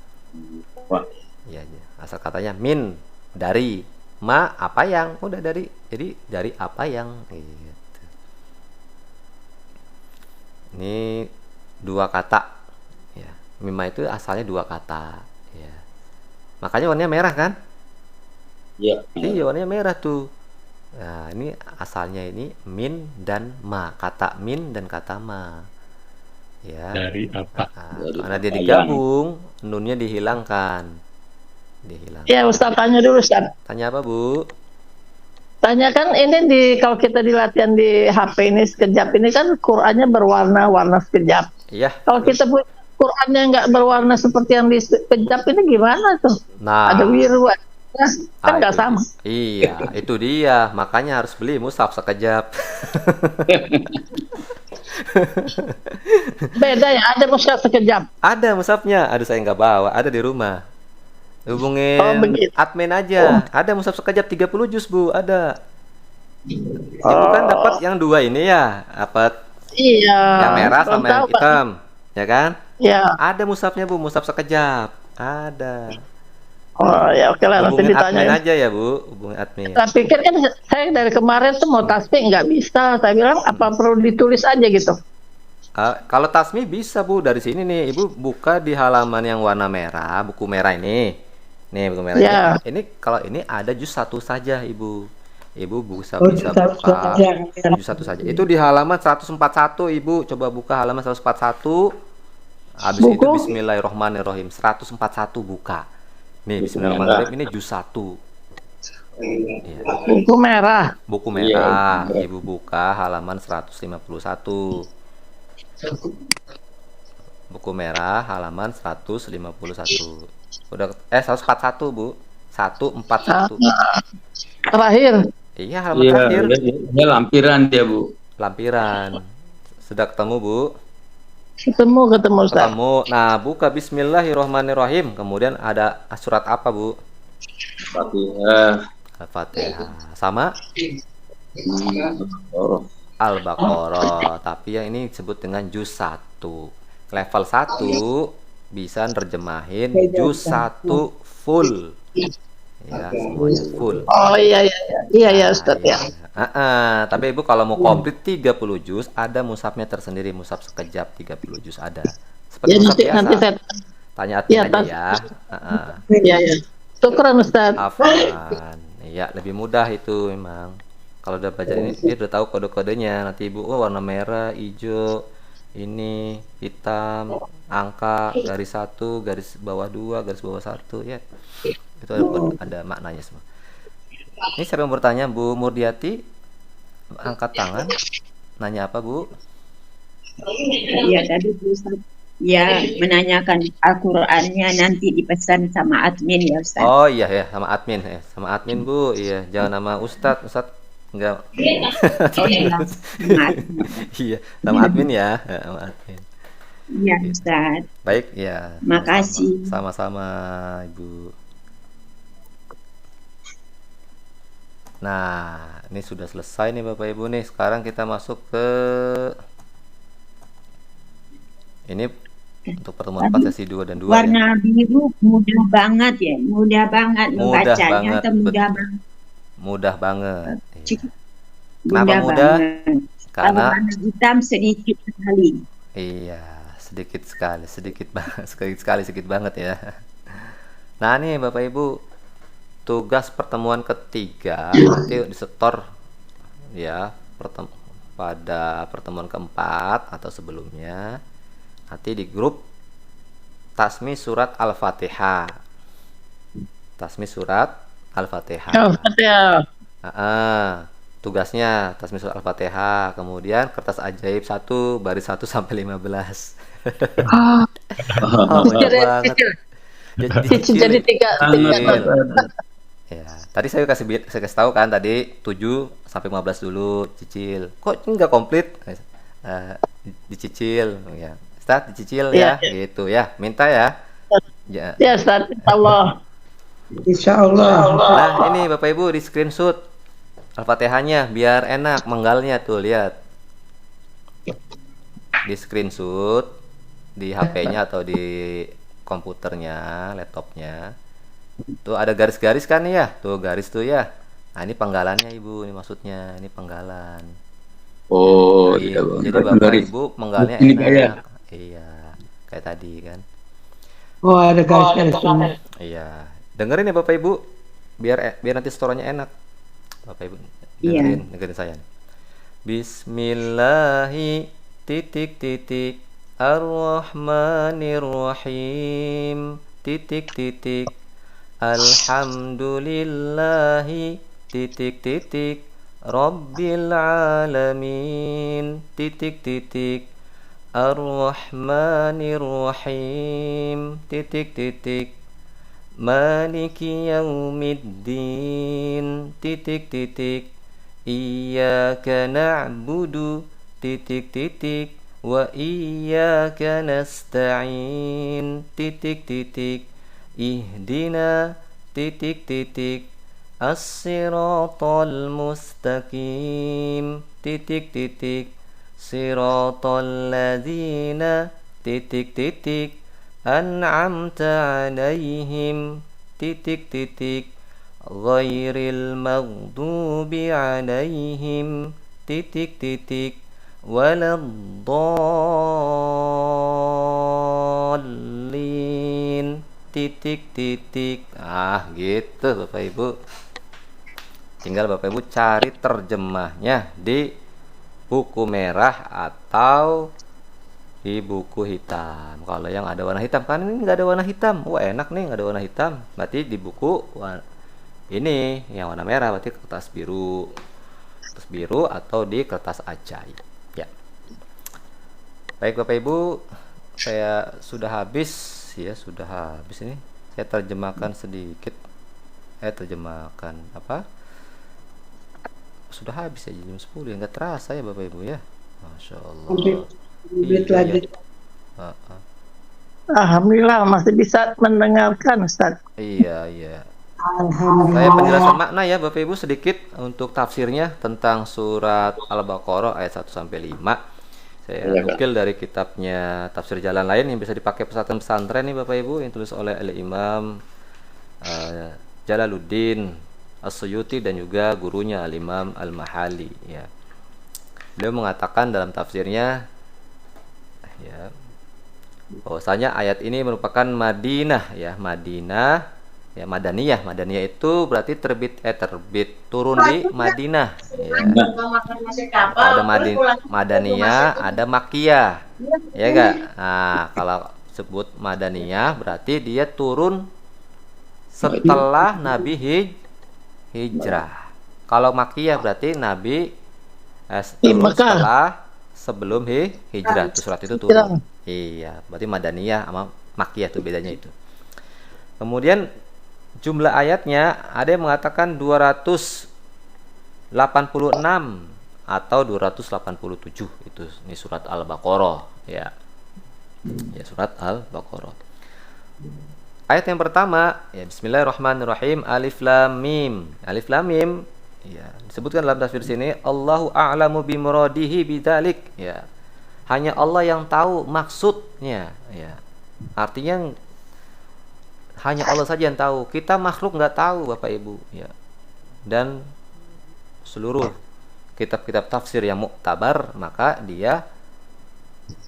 Pak. Iya, iya. Asal katanya min dari ma apa yang, udah dari, jadi dari apa yang gitu. Ini dua kata ya. Mimma itu asalnya dua kata ya. Makanya warnanya merah kan? Ya. Iya, warnanya merah tuh. Nah, ini asalnya ini min dan ma, kata min dan kata ma. Ya. Dari apa? Nah, Dari karena dia apa yang. digabung, nunnya dihilangkan. Ya Ustaz, tanya dulu Ustaz. Tanya apa Bu? Tanyakan ini kalau kita di latihan di HP ini sekejap ini kan Qur'annya berwarna-warna sekejap. Iya. Kalau kita punya Qur'annya nggak berwarna seperti yang di sekejap ini gimana tuh? Nah, Ada wiru, kan nggak itu sama. iya, itu dia. Makanya harus beli mushaf sekejap. Beda ya, ada mushaf sekejap. Ada mushafnya. Aduh, saya nggak bawa. Ada di rumah. Hubungin Oh, begitu. admin aja. Ada mushaf sekejap 30 juz Bu. Ada. Ibu kan dapat yang dua ini ya. Dapat Iya. yang merah belum sama yang tahu, Pak. hitam. Ya kan? Ya. Ada mushafnya Bu. Mushaf sekejap. Ada. Oh ya, oke lah, nanti Hubungin admin ditanya. aja ya Bu. Hubungin admin. Saya pikir kan saya dari kemarin tuh mau tasbih nggak bisa. Saya bilang apa perlu ditulis aja gitu. Kalau tasmi bisa Bu, dari sini nih Ibu buka di halaman yang warna merah, buku merah ini. Nih buku merah Ya. ini. Ini kalau ini ada juz satu saja Ibu. Ibu bisa buka juz satu saja. Itu di halaman 141 Ibu. Coba buka halaman 141. Habis itu Buku? Bismillahirrohmanirrohim 141 buka. Nih Bismillahirrahmanirrahim ini juz 1. Iya. Buku merah. Buku merah. Ibu buka halaman 151. Buku merah halaman 151. Udah 141 Bu. 141. Terakhir. Iya, halaman Iya, terakhir. dia lampiran dia Bu. Lampiran. Sudah ketemu Bu? Ketemu Ustaz. Ketemu. Nah, buka Bismillahirrohmanirrohim. Kemudian ada surat apa Bu? Fatihah. Al-Fatihah. Sama Oh, Al-Baqarah. Tapi yang ini disebut dengan juz 1. Level 1 bisa nerjemahin juz 1 full. Ya, semuanya full. Oh iya iya iya iya Ustaz ya. Tapi Ibu kalau mau komplit 30 juz, ada mushafnya tersendiri, mushaf sekejap 30 juz ada. Seperti Ya mushaf nanti biasa. nanti saya. Tanya admin Ya, aja ya. Iya iya. Syukran Ustaz. Afwan. Iya, lebih mudah itu memang. Kalau udah belajar ini dia udah tahu kode-kodenya. Nanti Ibu warna merah, hijau, ini hitam, angka, garis 1, garis bawah 2, garis bawah 1 ya. Itu ada maknanya semua. Ini siapa yang bertanya? Bu Murdiati angkat tangan. Nanya apa Bu? Ya tadi Ustaz ya menanyakan Al-Qur'annya nanti dipesan sama admin ya Ustaz. Oh iya ya, sama admin ya. Sama admin Bu, iya. Jangan nama Ustadz. Ustadz enggak. Oh iya, sama admin. Iya, sama admin ya. Sama admin. Iya Ustaz. Baik, ya. Makasih. Sama-sama, Ibu. Nah, ini sudah selesai nih Bapak Ibu nih. Sekarang kita masuk ke ini untuk pertemuan 4 sesi 2 dan 2 ya. Warna biru mudah banget ya, mudah banget Mudah membacanya banget, atau mudah betul. banget. Mudah banget. Iya. Kenapa Mudah mudah? banget. Karena Kalau warna hitam sedikit sekali. iya, sedikit sekali, sedikit banget ya. Nah, nih Bapak Ibu, tugas pertemuan ketiga nanti disetor ya pada pertemuan keempat atau sebelumnya nanti di grup Tasmi Surat Al-Fatihah. Tasmi Surat Al-Fatihah. Tugasnya Tasmi Surat Al-Fatihah, kemudian kertas ajaib 1 baris 1 sampai 15. Banget. Jadi tiga. Ya, tadi saya kasih tahu kan tadi 7 sampai 15 dulu cicil. Kok enggak komplit? Dicicil ya. Ustaz dicicil ya, gitu ya. Minta ya. Ya. Ya Ustaz, Allah. Insyaallah. Nah, ini Bapak Ibu di screenshot Al-Fatihahnya biar enak menggalnya tuh, lihat. Di screenshot di HP-nya atau di komputernya, laptopnya. Tuh ada garis-garis kan ya? Tuh garis tuh ya. Nah, ini penggalannya Ibu, ini maksudnya, ini penggalan. Oh, Iya. iya. Jadi Bapak Garis. Ibu penggalnya Ini enak. kayak. Iya, kayak tadi kan. Oh, ada garis-garis. Iya. Dengerin ya Bapak Ibu, biar nanti setorannya enak. Bapak Ibu dengerin saya. Bismillahi titik titik Ar-Rahmanir-Rahim titik titik Alhamdulillahi titik titik Rabbil Alamin titik titik Ar-Rahmanir-Rahim titik titik Maliki Yaumiddin titik titik Iyyaka na'budu titik titik wa iyyaka nasta'in titik titik Ihdina titik titik As-siratal mustaqim titik titik Siratal ladzina titik titik An'amta alaihim titik titik Ghairil maghdubi alaihim titik titik Waladdallin titik titik. Gitu Bapak Ibu. Tinggal Bapak Ibu cari terjemahnya di buku merah atau di buku hitam. Kalau yang ada warna hitam, kan ini nggak ada warna hitam. Wah, enak nih nggak ada warna hitam. Berarti di buku ini yang warna merah, berarti kertas biru atau di kertas ajaib. Ya. Baik Bapak Ibu, saya sudah habis ini. Saya terjemahkan sedikit. Terjemahkan apa? Sudah habis ya, jam 10 ya, nggak terasa ya Bapak Ibu ya. Masya Allah. Iya. Alhamdulillah masih bisa mendengarkan Ustaz. Iya. Saya penjelasan makna ya Bapak Ibu sedikit untuk tafsirnya tentang surat Al-Baqarah ayat 1 sampai 5. Saya nukil dari kitabnya Tafsir Jalan Lain yang bisa dipakai pesantren nih Bapak Ibu, yang tulis oleh Al-Imam Jalaluddin As-Suyuti dan juga gurunya Al-Imam Al-Mahali ya. Beliau mengatakan dalam tafsirnya ya, bahwasanya ayat ini merupakan Madinah ya, Madaniyah itu berarti terbit turun di Madinah ya. Ada Madaniyah, ada Makkiyah ya enggak. Nah, kalau sebut Madaniyah berarti dia turun setelah Nabi hijrah. Kalau Makkiyah berarti Nabi turun sebelum hijrah tuh surat itu turun. Iya, berarti Madaniyah sama Makkiyah tuh bedanya itu. Kemudian jumlah ayatnya ada yang mengatakan 286 atau 287 itu. Ini surat Al-Baqarah ya. Ya, surat Al-Baqarah. Ayat yang pertama ya, Bismillahirrahmanirrahim, Alif Lam Mim. Alif Lam Mim ya, disebutkan dalam tafsir sini Allahu a'lamu bimuradihi bidzalik ya. Hanya Allah yang tahu maksudnya ya. Artinya hanya Allah saja yang tahu. Kita makhluk nggak tahu Bapak Ibu ya. Dan seluruh kitab-kitab tafsir yang muktabar maka dia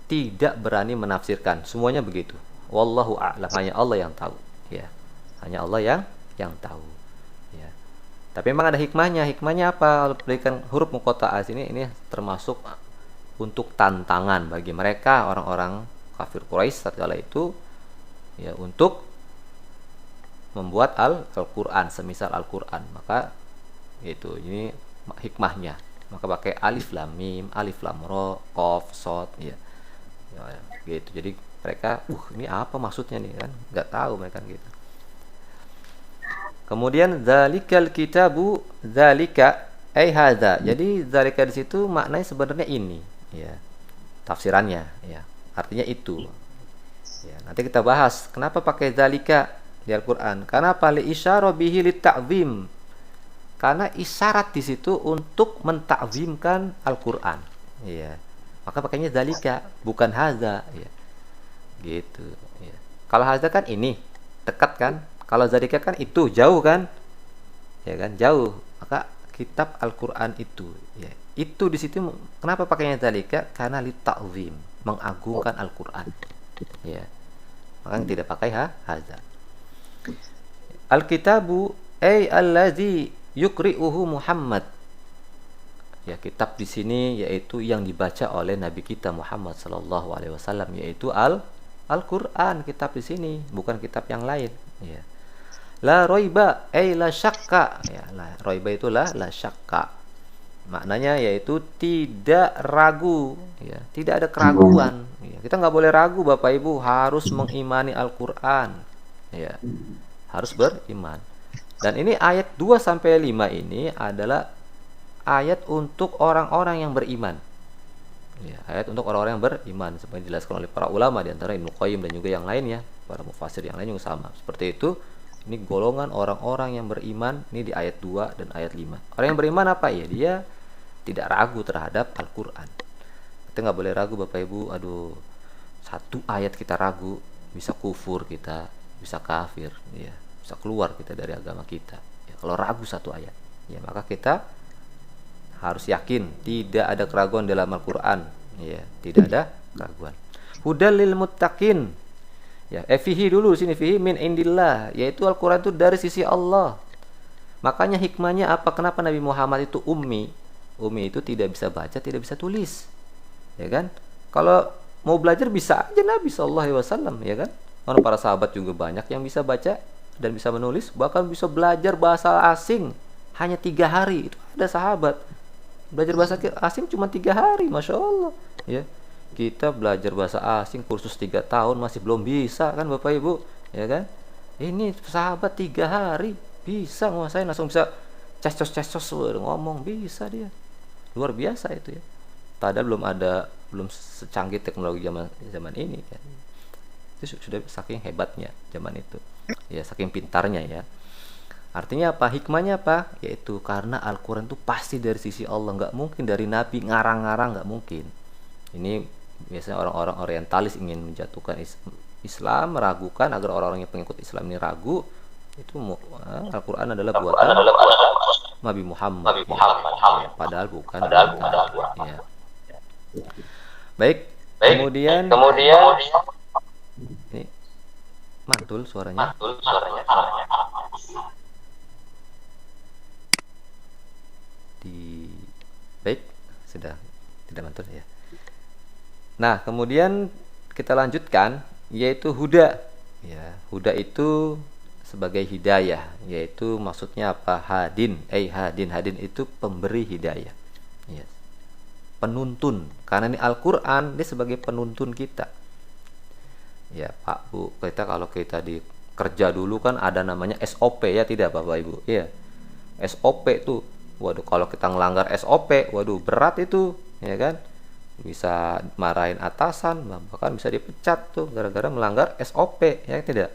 tidak berani menafsirkan. Semuanya begitu. Wallahu a'lam, hanya Allah yang tahu ya. Hanya Allah yang tahu ya. Tapi memang ada hikmahnya. Hikmahnya apa? Berikan huruf muqatta'ah ini termasuk untuk tantangan bagi mereka orang-orang kafir Quraisy saat kala itu ya, untuk membuat Al-Qur'an semisal Al-Qur'an. Maka itu ini hikmahnya. Maka pakai alif lam mim, alif lam ra, qaf, shad ya. Ya, gitu. Jadi mereka ini apa maksudnya nih kan? Enggak tahu mereka gitu. Kemudian zalikal kitabu, zalika ai hadza. Jadi zalika di situ maknanya sebenarnya ini ya. Tafsirannya ya. Artinya itu. Ya, nanti kita bahas kenapa pakai zalika di Al-Qur'an. Karena li isyara bihi litta'zim. Karena isyarat di situ untuk mentakzimkan Al-Qur'an. Iya. Maka pakainya zalika, bukan hadza ya. Gitu ya. Kalau hadza kan ini, dekat kan? Kalau zalika kan itu, jauh kan? Ya kan, jauh. Maka kitab Al-Qur'an itu ya. Itu di situ kenapa pakainya zalika? Karena litta'zim, mengagungkan Al-Qur'an. Ya. Maka tidak pakai hadza. Al-kitabu ay allazi yukri'uhu Muhammad. Ya, kitab di sini yaitu yang dibaca oleh Nabi kita Muhammad sallallahu alaihi wasallam, yaitu Al-Qur'an. Kitab di sini, bukan kitab yang lain ya. La raiba ay la syakka ya. La raiba itu la syakka. Maknanya yaitu tidak ragu ya, tidak ada keraguan ya. Kita nggak boleh ragu Bapak Ibu, harus mengimani Al-Qur'an ya. Harus beriman. Dan ini ayat 2 sampai 5 ini adalah ayat untuk orang-orang yang beriman. Ya, ayat untuk orang-orang yang beriman seperti dijelaskan oleh para ulama di antara Ibnu Qayyim dan juga yang lainnya, para mufasir yang lain juga sama. Seperti itu, ini golongan orang-orang yang beriman ini di ayat 2 dan ayat 5. Orang yang beriman apa ya? Dia tidak ragu terhadap Al-Qur'an. Kita nggak boleh ragu Bapak Ibu, aduh, satu ayat kita ragu bisa kufur kita, bisa kafir ya. Bisa keluar kita dari agama kita ya, kalau ragu satu ayat ya. Maka kita harus yakin tidak ada keraguan dalam Al-Qur'an ya, tidak ada keraguan. Hudal lil muttaqin ya, fihi dulu sini, fihi min indillah, yaitu Al-Qur'an itu dari sisi Allah. Makanya hikmahnya apa, kenapa Nabi Muhammad itu ummi itu tidak bisa baca, tidak bisa tulis ya kan. Kalau mau belajar bisa aja Nabi sallallahu alaihi wasallam ya kan. Orang para sahabat juga banyak yang bisa baca dan bisa menulis, bahkan bisa belajar bahasa asing hanya 3 hari. Itu ada sahabat belajar bahasa asing cuma 3 hari, Masya Allah ya. Kita belajar bahasa asing kursus 3 tahun masih belum bisa kan Bapak Ibu ya kan. Ini sahabat 3 hari bisa nguasain, langsung bisa cecos ngomong, bisa dia. Luar biasa itu ya. Padahal belum secanggih teknologi zaman ini kan. Itu sudah saking hebatnya zaman itu ya, saking pintarnya ya. Artinya apa? Hikmahnya apa? Yaitu karena Al-Quran itu pasti dari sisi Allah, nggak mungkin dari Nabi ngarang-ngarang, nggak mungkin. Ini biasanya orang-orang orientalis ingin menjatuhkan Islam, meragukan agar orang-orang yang pengikut Islam ini ragu. Itu Al-Quran adalah buatan Nabi Muhammad ya. Padahal bukan ya. Baik. Kemudian ini mantul suaranya. Baik, sudah tidak mantul ya. Nah, kemudian kita lanjutkan yaitu huda. Ya, huda itu sebagai hidayah, yaitu maksudnya apa? Hadin itu pemberi hidayah. Ya. penuntun. Karena ini Al-Quran, dia sebagai penuntun kita. Ya Pak Bu, kita kalau kita di kerja dulu kan ada namanya SOP ya, tidak Bapak Ibu? Iya. SOP tuh, waduh kalau kita ngelanggar SOP, waduh berat itu, ya kan? Bisa marahin atasan, bahkan bisa dipecat tuh gara-gara melanggar SOP, ya tidak?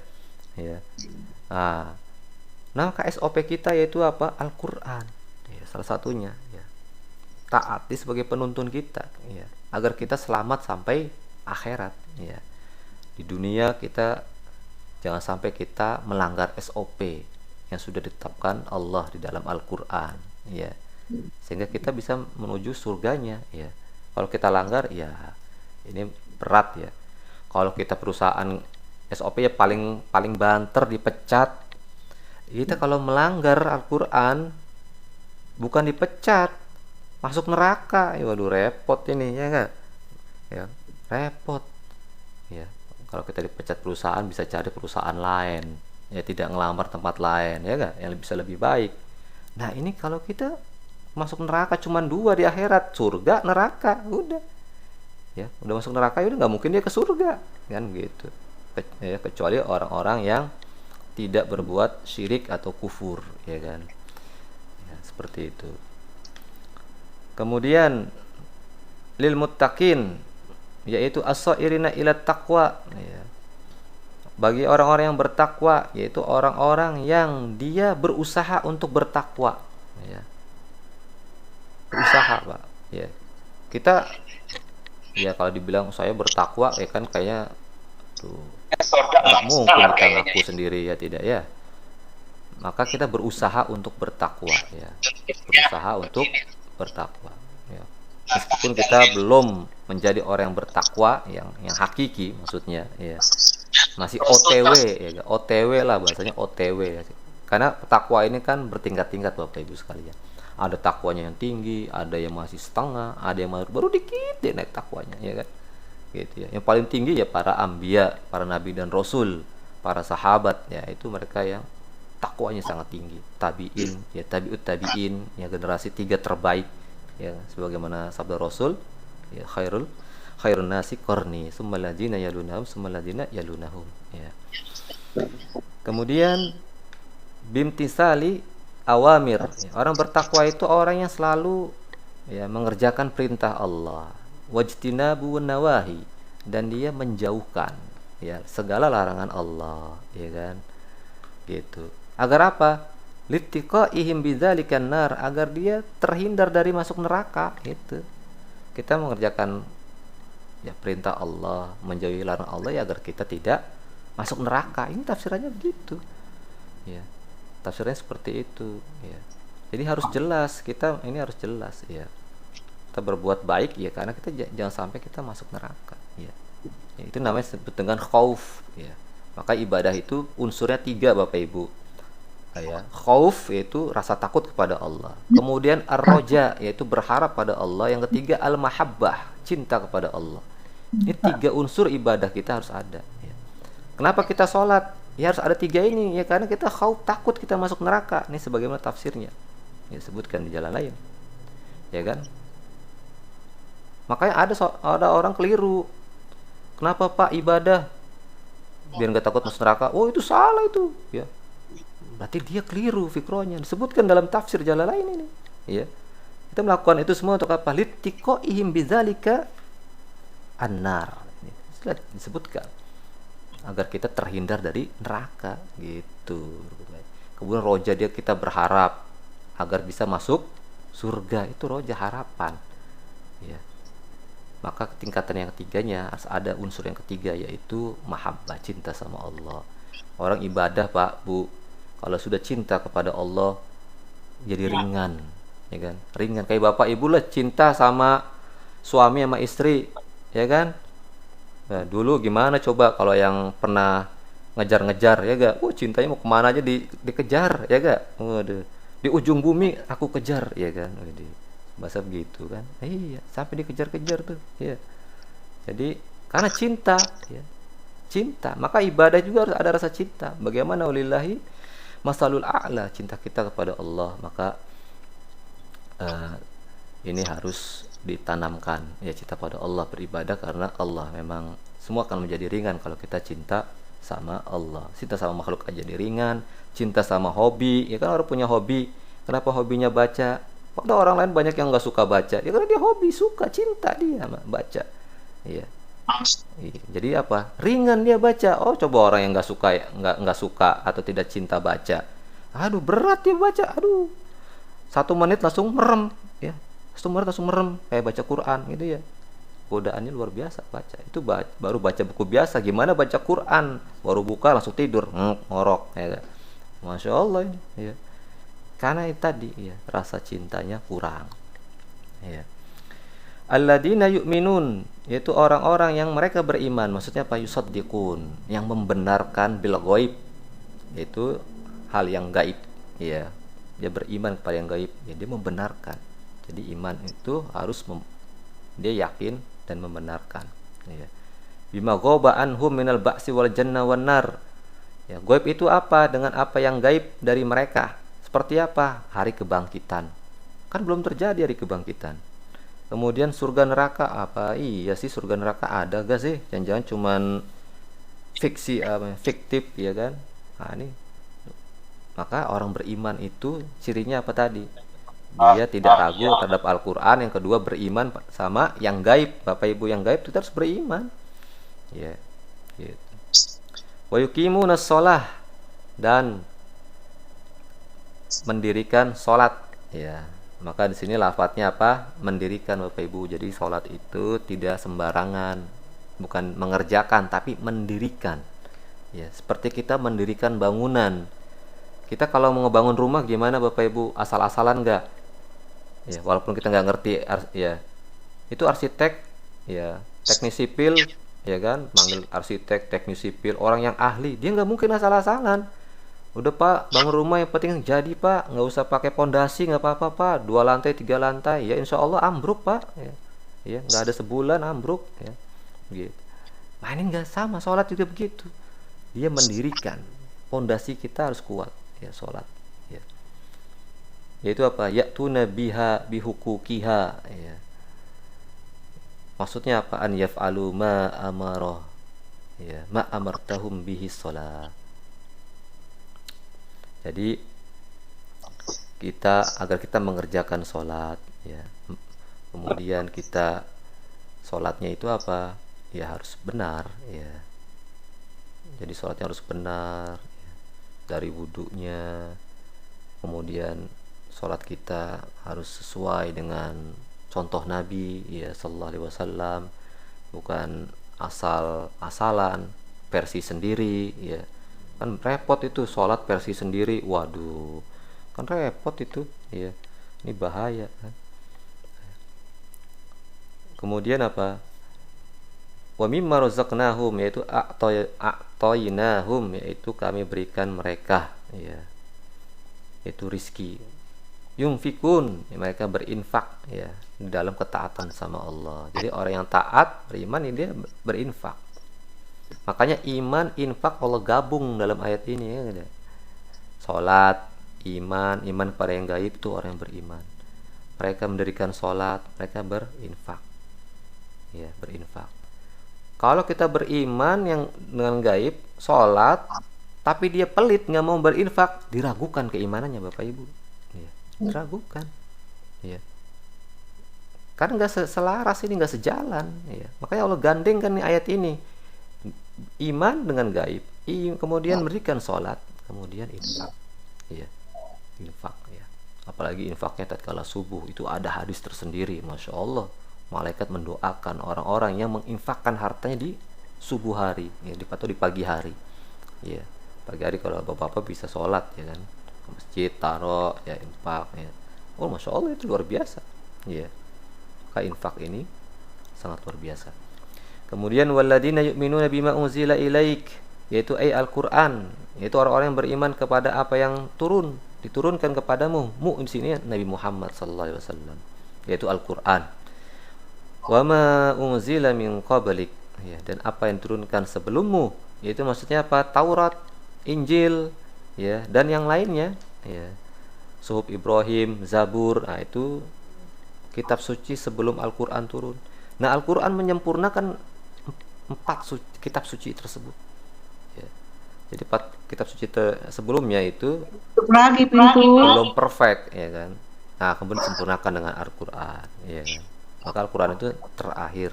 Ya. Nah, maka SOP kita yaitu apa? Al-Quran. Ya, salah satunya. Ya. Taat dia sebagai penuntun kita, ya, agar kita selamat sampai akhirat. Ya. Di dunia kita jangan sampai kita melanggar SOP yang sudah ditetapkan Allah di dalam Al-Quran, ya, sehingga kita bisa menuju surganya. Ya. Kalau kita langgar, ya ini berat ya. Kalau kita perusahaan SOP ya paling banter dipecat. Kita kalau melanggar Al-Quran bukan dipecat, masuk neraka. Ya, waduh repot ini, ya kan? Ya, repot. Ya, kalau kita dipecat perusahaan bisa cari perusahaan lain. Ya, tidak ngelamar tempat lain, ya kan? Yang bisa lebih baik. Nah, ini kalau kita masuk neraka cuma 2 di akhirat, surga, neraka, udah. Ya, udah masuk neraka ya udah nggak mungkin dia ke surga, kan gitu. Ya, kecuali orang-orang yang tidak berbuat syirik atau kufur, ya kan. Ya, seperti itu. Kemudian lil muttaqin, yaitu as-sairina ila taqwa, ya. Bagi orang-orang yang bertakwa, yaitu orang-orang yang dia berusaha untuk bertakwa, ya. Berusaha, Pak. Ya. Kita ya kalau dibilang saya bertakwa, ya kan kayaknya tuh nggak mungkin kita ngaku sendiri, ya tidak ya. Maka kita berusaha untuk bertakwa, ya. Berusaha untuk bertakwa, ya. Meskipun kita belum menjadi orang yang bertakwa yang hakiki, maksudnya, ya. Masih OTW, ya, OTW lah bahasanya, OTW ya. Karena takwa ini kan bertingkat-tingkat Bapak Ibu sekalian. Ada takwanya yang tinggi, ada yang masih setengah, ada yang baru dikit dia naik takwanya, ya kan? Gitu ya. Yang paling tinggi ya para anbiya, para nabi dan rasul, para sahabat, ya, itu mereka yang takwanya sangat tinggi. Tabiin, ya, tabiut tabiin, ya, generasi 3 terbaik, ya, sebagaimana sabda Rasul, ya, khairun nasi qarni, summal ladzina yalunahum, summal ladzina yalunahum, ya. Kemudian bimtisali awamir, ya. Orang bertakwa itu orang yang selalu, ya, mengerjakan perintah Allah, wajtinabu nawahi, dan dia menjauhkan, ya, segala larangan Allah, ya kan, gitu. Agar apa? Littiqaihim bidzalikan nar, agar dia terhindar dari masuk neraka, gitu. Kita mengerjakan, ya, perintah Allah, menjauhi larangan Allah, ya, agar kita tidak masuk neraka. Ini tafsirannya begitu, ya. Tafsirnya seperti itu, ya. Jadi harus jelas, kita ini harus jelas, ya. Kita berbuat baik, ya, karena kita jangan sampai kita masuk neraka, ya. Ya, itu namanya disebut dengan khauf, ya. Maka ibadah itu unsurnya 3 Bapak Ibu, ya. Khauf yaitu rasa takut kepada Allah, kemudian ar-roja yaitu berharap pada Allah, yang ketiga al-mahabbah, cinta kepada Allah. Ini 3 unsur ibadah kita harus ada, ya. Kenapa kita sholat? Ya harus ada 3 ini, ya, karena kita khauf, takut kita masuk neraka. Ini sebagaimana tafsirnya, ya, sebutkan di jalan lain, ya kan. Makanya ada orang keliru, kenapa Pak ibadah biar nggak takut masuk neraka? Oh, itu salah itu, ya. Berarti dia keliru fikrohnya. Disebutkan dalam tafsir jalan lain ini, ya. Kita melakukan itu semua untuk apa? Littiqaihim bidzalika annar, disebutkan agar kita terhindar dari neraka, gitu. Kemudian roja, dia kita berharap agar bisa masuk surga, itu roja, harapan, ya. Maka tingkatan yang ketiganya harus ada unsur yang ketiga, yaitu mahabbah, cinta sama Allah. Orang ibadah Pak Bu, kalau sudah cinta kepada Allah jadi ringan, ya kan, ringan. Kayak Bapak Ibu lah cinta sama suami sama istri, ya kan. Nah, dulu gimana coba kalau yang pernah ngejar-ngejar, ya gak? Oh, cintanya mau kemana aja dikejar, ya gak? Waduh, di ujung bumi aku kejar, ya kan? Waduh, bahasa begitu kan? Iya, sampai dikejar-kejar tuh, ya. Jadi karena cinta, ya, cinta. Maka ibadah juga harus ada rasa cinta. Bagaimana walillahi masalul a'la, cinta kita kepada Allah. Maka ini harus ditanamkan ya, cinta pada Allah, beribadah karena Allah. Memang semua akan menjadi ringan kalau kita cinta sama Allah. Cinta sama makhluk aja jadi ringan, cinta sama hobi, ya kan orang punya hobi. Kenapa hobinya baca? Ada orang lain banyak yang nggak suka baca, ya karena dia hobi, suka, cinta dia baca. Iya. Jadi apa? Ringan dia baca. Oh, coba orang yang nggak suka, nggak suka atau tidak cinta baca. Aduh, berat dia baca. Aduh, 1 menit langsung merem, ya. 1 menit langsung merem, kayak baca Quran gitu ya. Godaannya luar biasa baca. Itu baru baca buku biasa, gimana baca Quran? Baru buka langsung tidur, ngorok, ya. Masya Allah ini, ya. Karena itu tadi, ya, rasa cintanya kurang, ya. Alladzina yu'minun, yaitu orang-orang yang mereka beriman. Maksudnya apa? Yusaddiqun, yang membenarkan bil ghaib, yaitu hal yang gaib, ya. Dia beriman kepada yang gaib, ya, dia membenarkan. Jadi iman itu harus dia yakin dan membenarkan, ya. Bima ghaba anhum minal ba'si wal janna wan nar. Ya, gaib itu apa? Dengan apa yang gaib dari mereka. Seperti apa? Hari kebangkitan. Kan belum terjadi hari kebangkitan. Kemudian surga neraka apa? Iya sih, surga neraka ada gak sih? Jangan-jangan cuman fiksi, fiktif, ya kan? Nah, ini. Maka orang beriman itu cirinya apa tadi? Dia tidak ragu terhadap Al-Quran. Yang kedua, beriman sama yang gaib. Bapak Ibu, yang gaib itu harus beriman. Ya, gitu. Wa yuqimunas shalah, dan mendirikan sholat, ya. Maka di sini lafadznya apa? Mendirikan, Bapak Ibu. Jadi sholat itu tidak sembarangan, bukan mengerjakan, tapi mendirikan. Ya, seperti kita mendirikan bangunan. Kita kalau mau ngebangun rumah gimana, Bapak Ibu? Asal-asalan nggak? Ya, walaupun kita nggak ngerti, ya. Itu arsitek, ya, teknik sipil, ya kan? Manggil arsitek, teknik sipil, orang yang ahli. Dia nggak mungkin asal-asalan. Udah Pak, bangun rumah yang penting jadi Pak, nggak usah pakai pondasi, nggak apa-apa Pak, 2 lantai 3 lantai, ya insya Allah ambruk Pak, ya nggak ada sebulan ambruk, ya gitu. Nah ini nggak sama, sholat juga begitu, dia mendirikan, pondasi kita harus kuat, ya sholat, ya. Yaitu apa? Ya'tuna biha bihukukiha, ya. Maksudnya apa? An yaf'alu ma amarah, ya, ma amartahum bihi sholat. Jadi agar kita mengerjakan sholat, ya. Kemudian kita sholatnya itu apa? Ya harus benar, ya. Jadi sholatnya harus benar, ya. Dari wudunya, kemudian sholat kita harus sesuai dengan contoh Nabi, ya, Sallallahu Alaihi Wasallam, bukan asal-asalan, versi sendiri, ya. Kan repot itu sholat versi sendiri, waduh, kan repot itu, ya, ini bahaya kan. Kemudian apa? Wa mimma razaqnahum, yaitu a'tainahum, yaitu kami berikan mereka, ya, itu rizki. Yunfikun, ya, mereka berinfak, ya, di dalam ketaatan sama Allah. Jadi orang yang taat, beriman, ini dia berinfak. Makanya iman, infak Allah gabung dalam ayat ini, ya. Salat, iman pada yang gaib itu orang yang beriman. Mereka mendirikan salat, mereka berinfak. Ya, berinfak. Kalau kita beriman yang dengan gaib, salat, tapi dia pelit, nggak mau berinfak, diragukan keimanannya, Bapak Ibu. Ya, diragukan. Ya. Kan nggak selaras ini, nggak sejalan. Ya. Makanya Allah gandengkan nih ayat ini. Iman dengan gaib, kemudian memberikan sholat, kemudian infak, ya, infak, ya. Apalagi infaknya tatkala subuh, itu ada hadis tersendiri, masya Allah. Malaikat mendoakan orang-orang yang menginfakkan hartanya di subuh hari, ya, atau di pagi hari, ya. Pagi hari kalau bapak-bapak bisa sholat, ya kan, ke masjid, taruh, ya, infak, ya. Oh, masya Allah, itu luar biasa, ya. Maka infak ini sangat luar biasa. Kemudian walladzina yu'minuna bima unzila ilaik, yaitu Al-Qur'an, yaitu orang-orang yang beriman kepada apa yang diturunkan kepadamu. Di sini Nabi Muhammad sallallahu alaihi wasallam, yaitu Al-Qur'an. Wa ma unzila min qablik, ya, dan apa yang diturunkan sebelummu, yaitu maksudnya apa? Taurat, Injil, ya, dan yang lainnya, ya. Suhuf Ibrahim, Zabur, nah itu kitab suci sebelum Al-Quran turun. Nah, Al-Quran menyempurnakan kitab suci tersebut. Ya. Jadi 4 kitab suci sebelumnya itu belum perfect, ya kan. Nah, kemudian disempurnakan dengan Al-Quran, ya kan. Maka Al-Quran itu terakhir,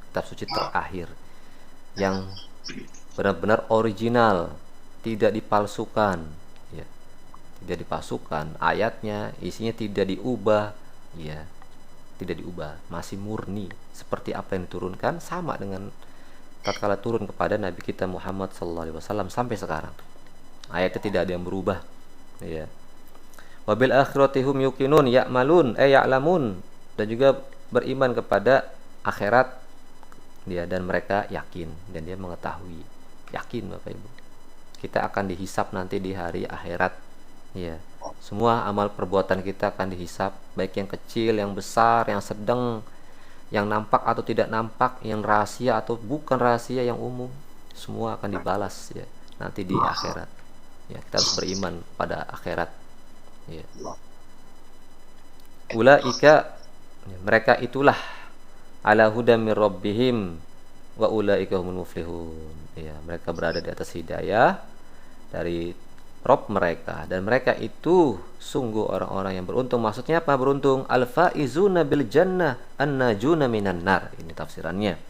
kitab suci terakhir yang benar-benar original, tidak dipalsukan, ya. Tidak dipalsukan, ayatnya, isinya tidak diubah, ya. Tidak diubah, masih murni seperti apa yang diturunkan, sama dengan tatkala turun kepada Nabi kita Muhammad SAW sampai sekarang. Ayatnya tidak ada yang berubah, ya. Wabil akhirati hum yuqinun ya'malun ya'lamun, dan juga beriman kepada akhirat, dia dan mereka yakin dan dia mengetahui. Yakin Bapak Ibu, kita akan dihisap nanti di hari akhirat, ya. Semua amal perbuatan kita akan dihisap, baik yang kecil, yang besar, yang sedang, yang nampak atau tidak nampak, yang rahasia atau bukan rahasia, yang umum, semua akan dibalas, ya, nanti di akhirat. Ya, kita harus beriman pada akhirat, ya. Ulaika, mereka itulah ala hudam mir rabbihim wa ulaika humul muflihun. Ya, mereka berada di atas hidayah dari Rob mereka, dan mereka itu sungguh orang-orang yang beruntung. Maksudnya apa beruntung? Al-faizuna bil jannah an-najuna minan nar. Ini tafsirannya,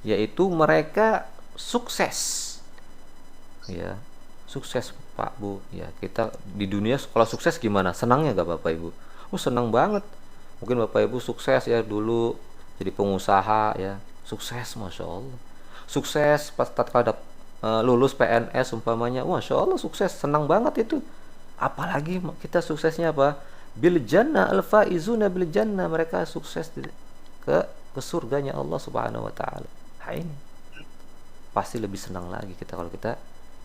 yaitu mereka sukses, ya, sukses Pak Bu, ya. Kita di dunia sekolah sukses gimana? Senangnya gak Bapak Ibu? Oh, senang banget. Mungkin Bapak Ibu sukses ya dulu jadi pengusaha, ya, sukses, Masya Allah. Sukses pas tatkala lulus PNS umpamanya, Masya Allah sukses, senang banget itu. Apalagi kita suksesnya apa? Bil jannah, al-faizuna bil jannah, mereka sukses ke surganya Allah Subhanahu wa taala. Ini pasti lebih senang lagi kita kalau kita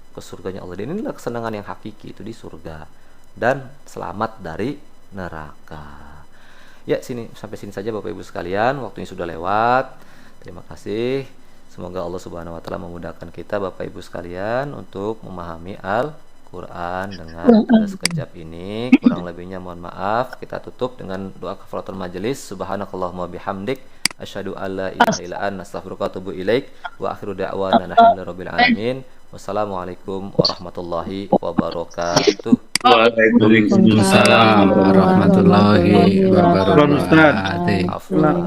ke surganya Allah. Dan inilah kesenangan yang hakiki, itu di surga dan selamat dari neraka. Ya, sampai sini saja Bapak Ibu sekalian, waktunya sudah lewat. Terima kasih. Semoga Allah Subhanahu wa taala memudahkan kita Bapak Ibu sekalian untuk memahami Al-Qur'an dengan sekejap ini. Kurang lebihnya mohon maaf. Kita tutup dengan doa kafaratul majelis. Subhanakallahumma bihamdik asyhadu alla ilaha illa anta astaghfiruka wa atubu ilaik. Wa akhiru da'wana alhamdulillahirabbil alamin. Wassalamualaikum warahmatullahi wabarakatuh. Waalaikumsalam warahmatullahi wabarakatuh. Afwan.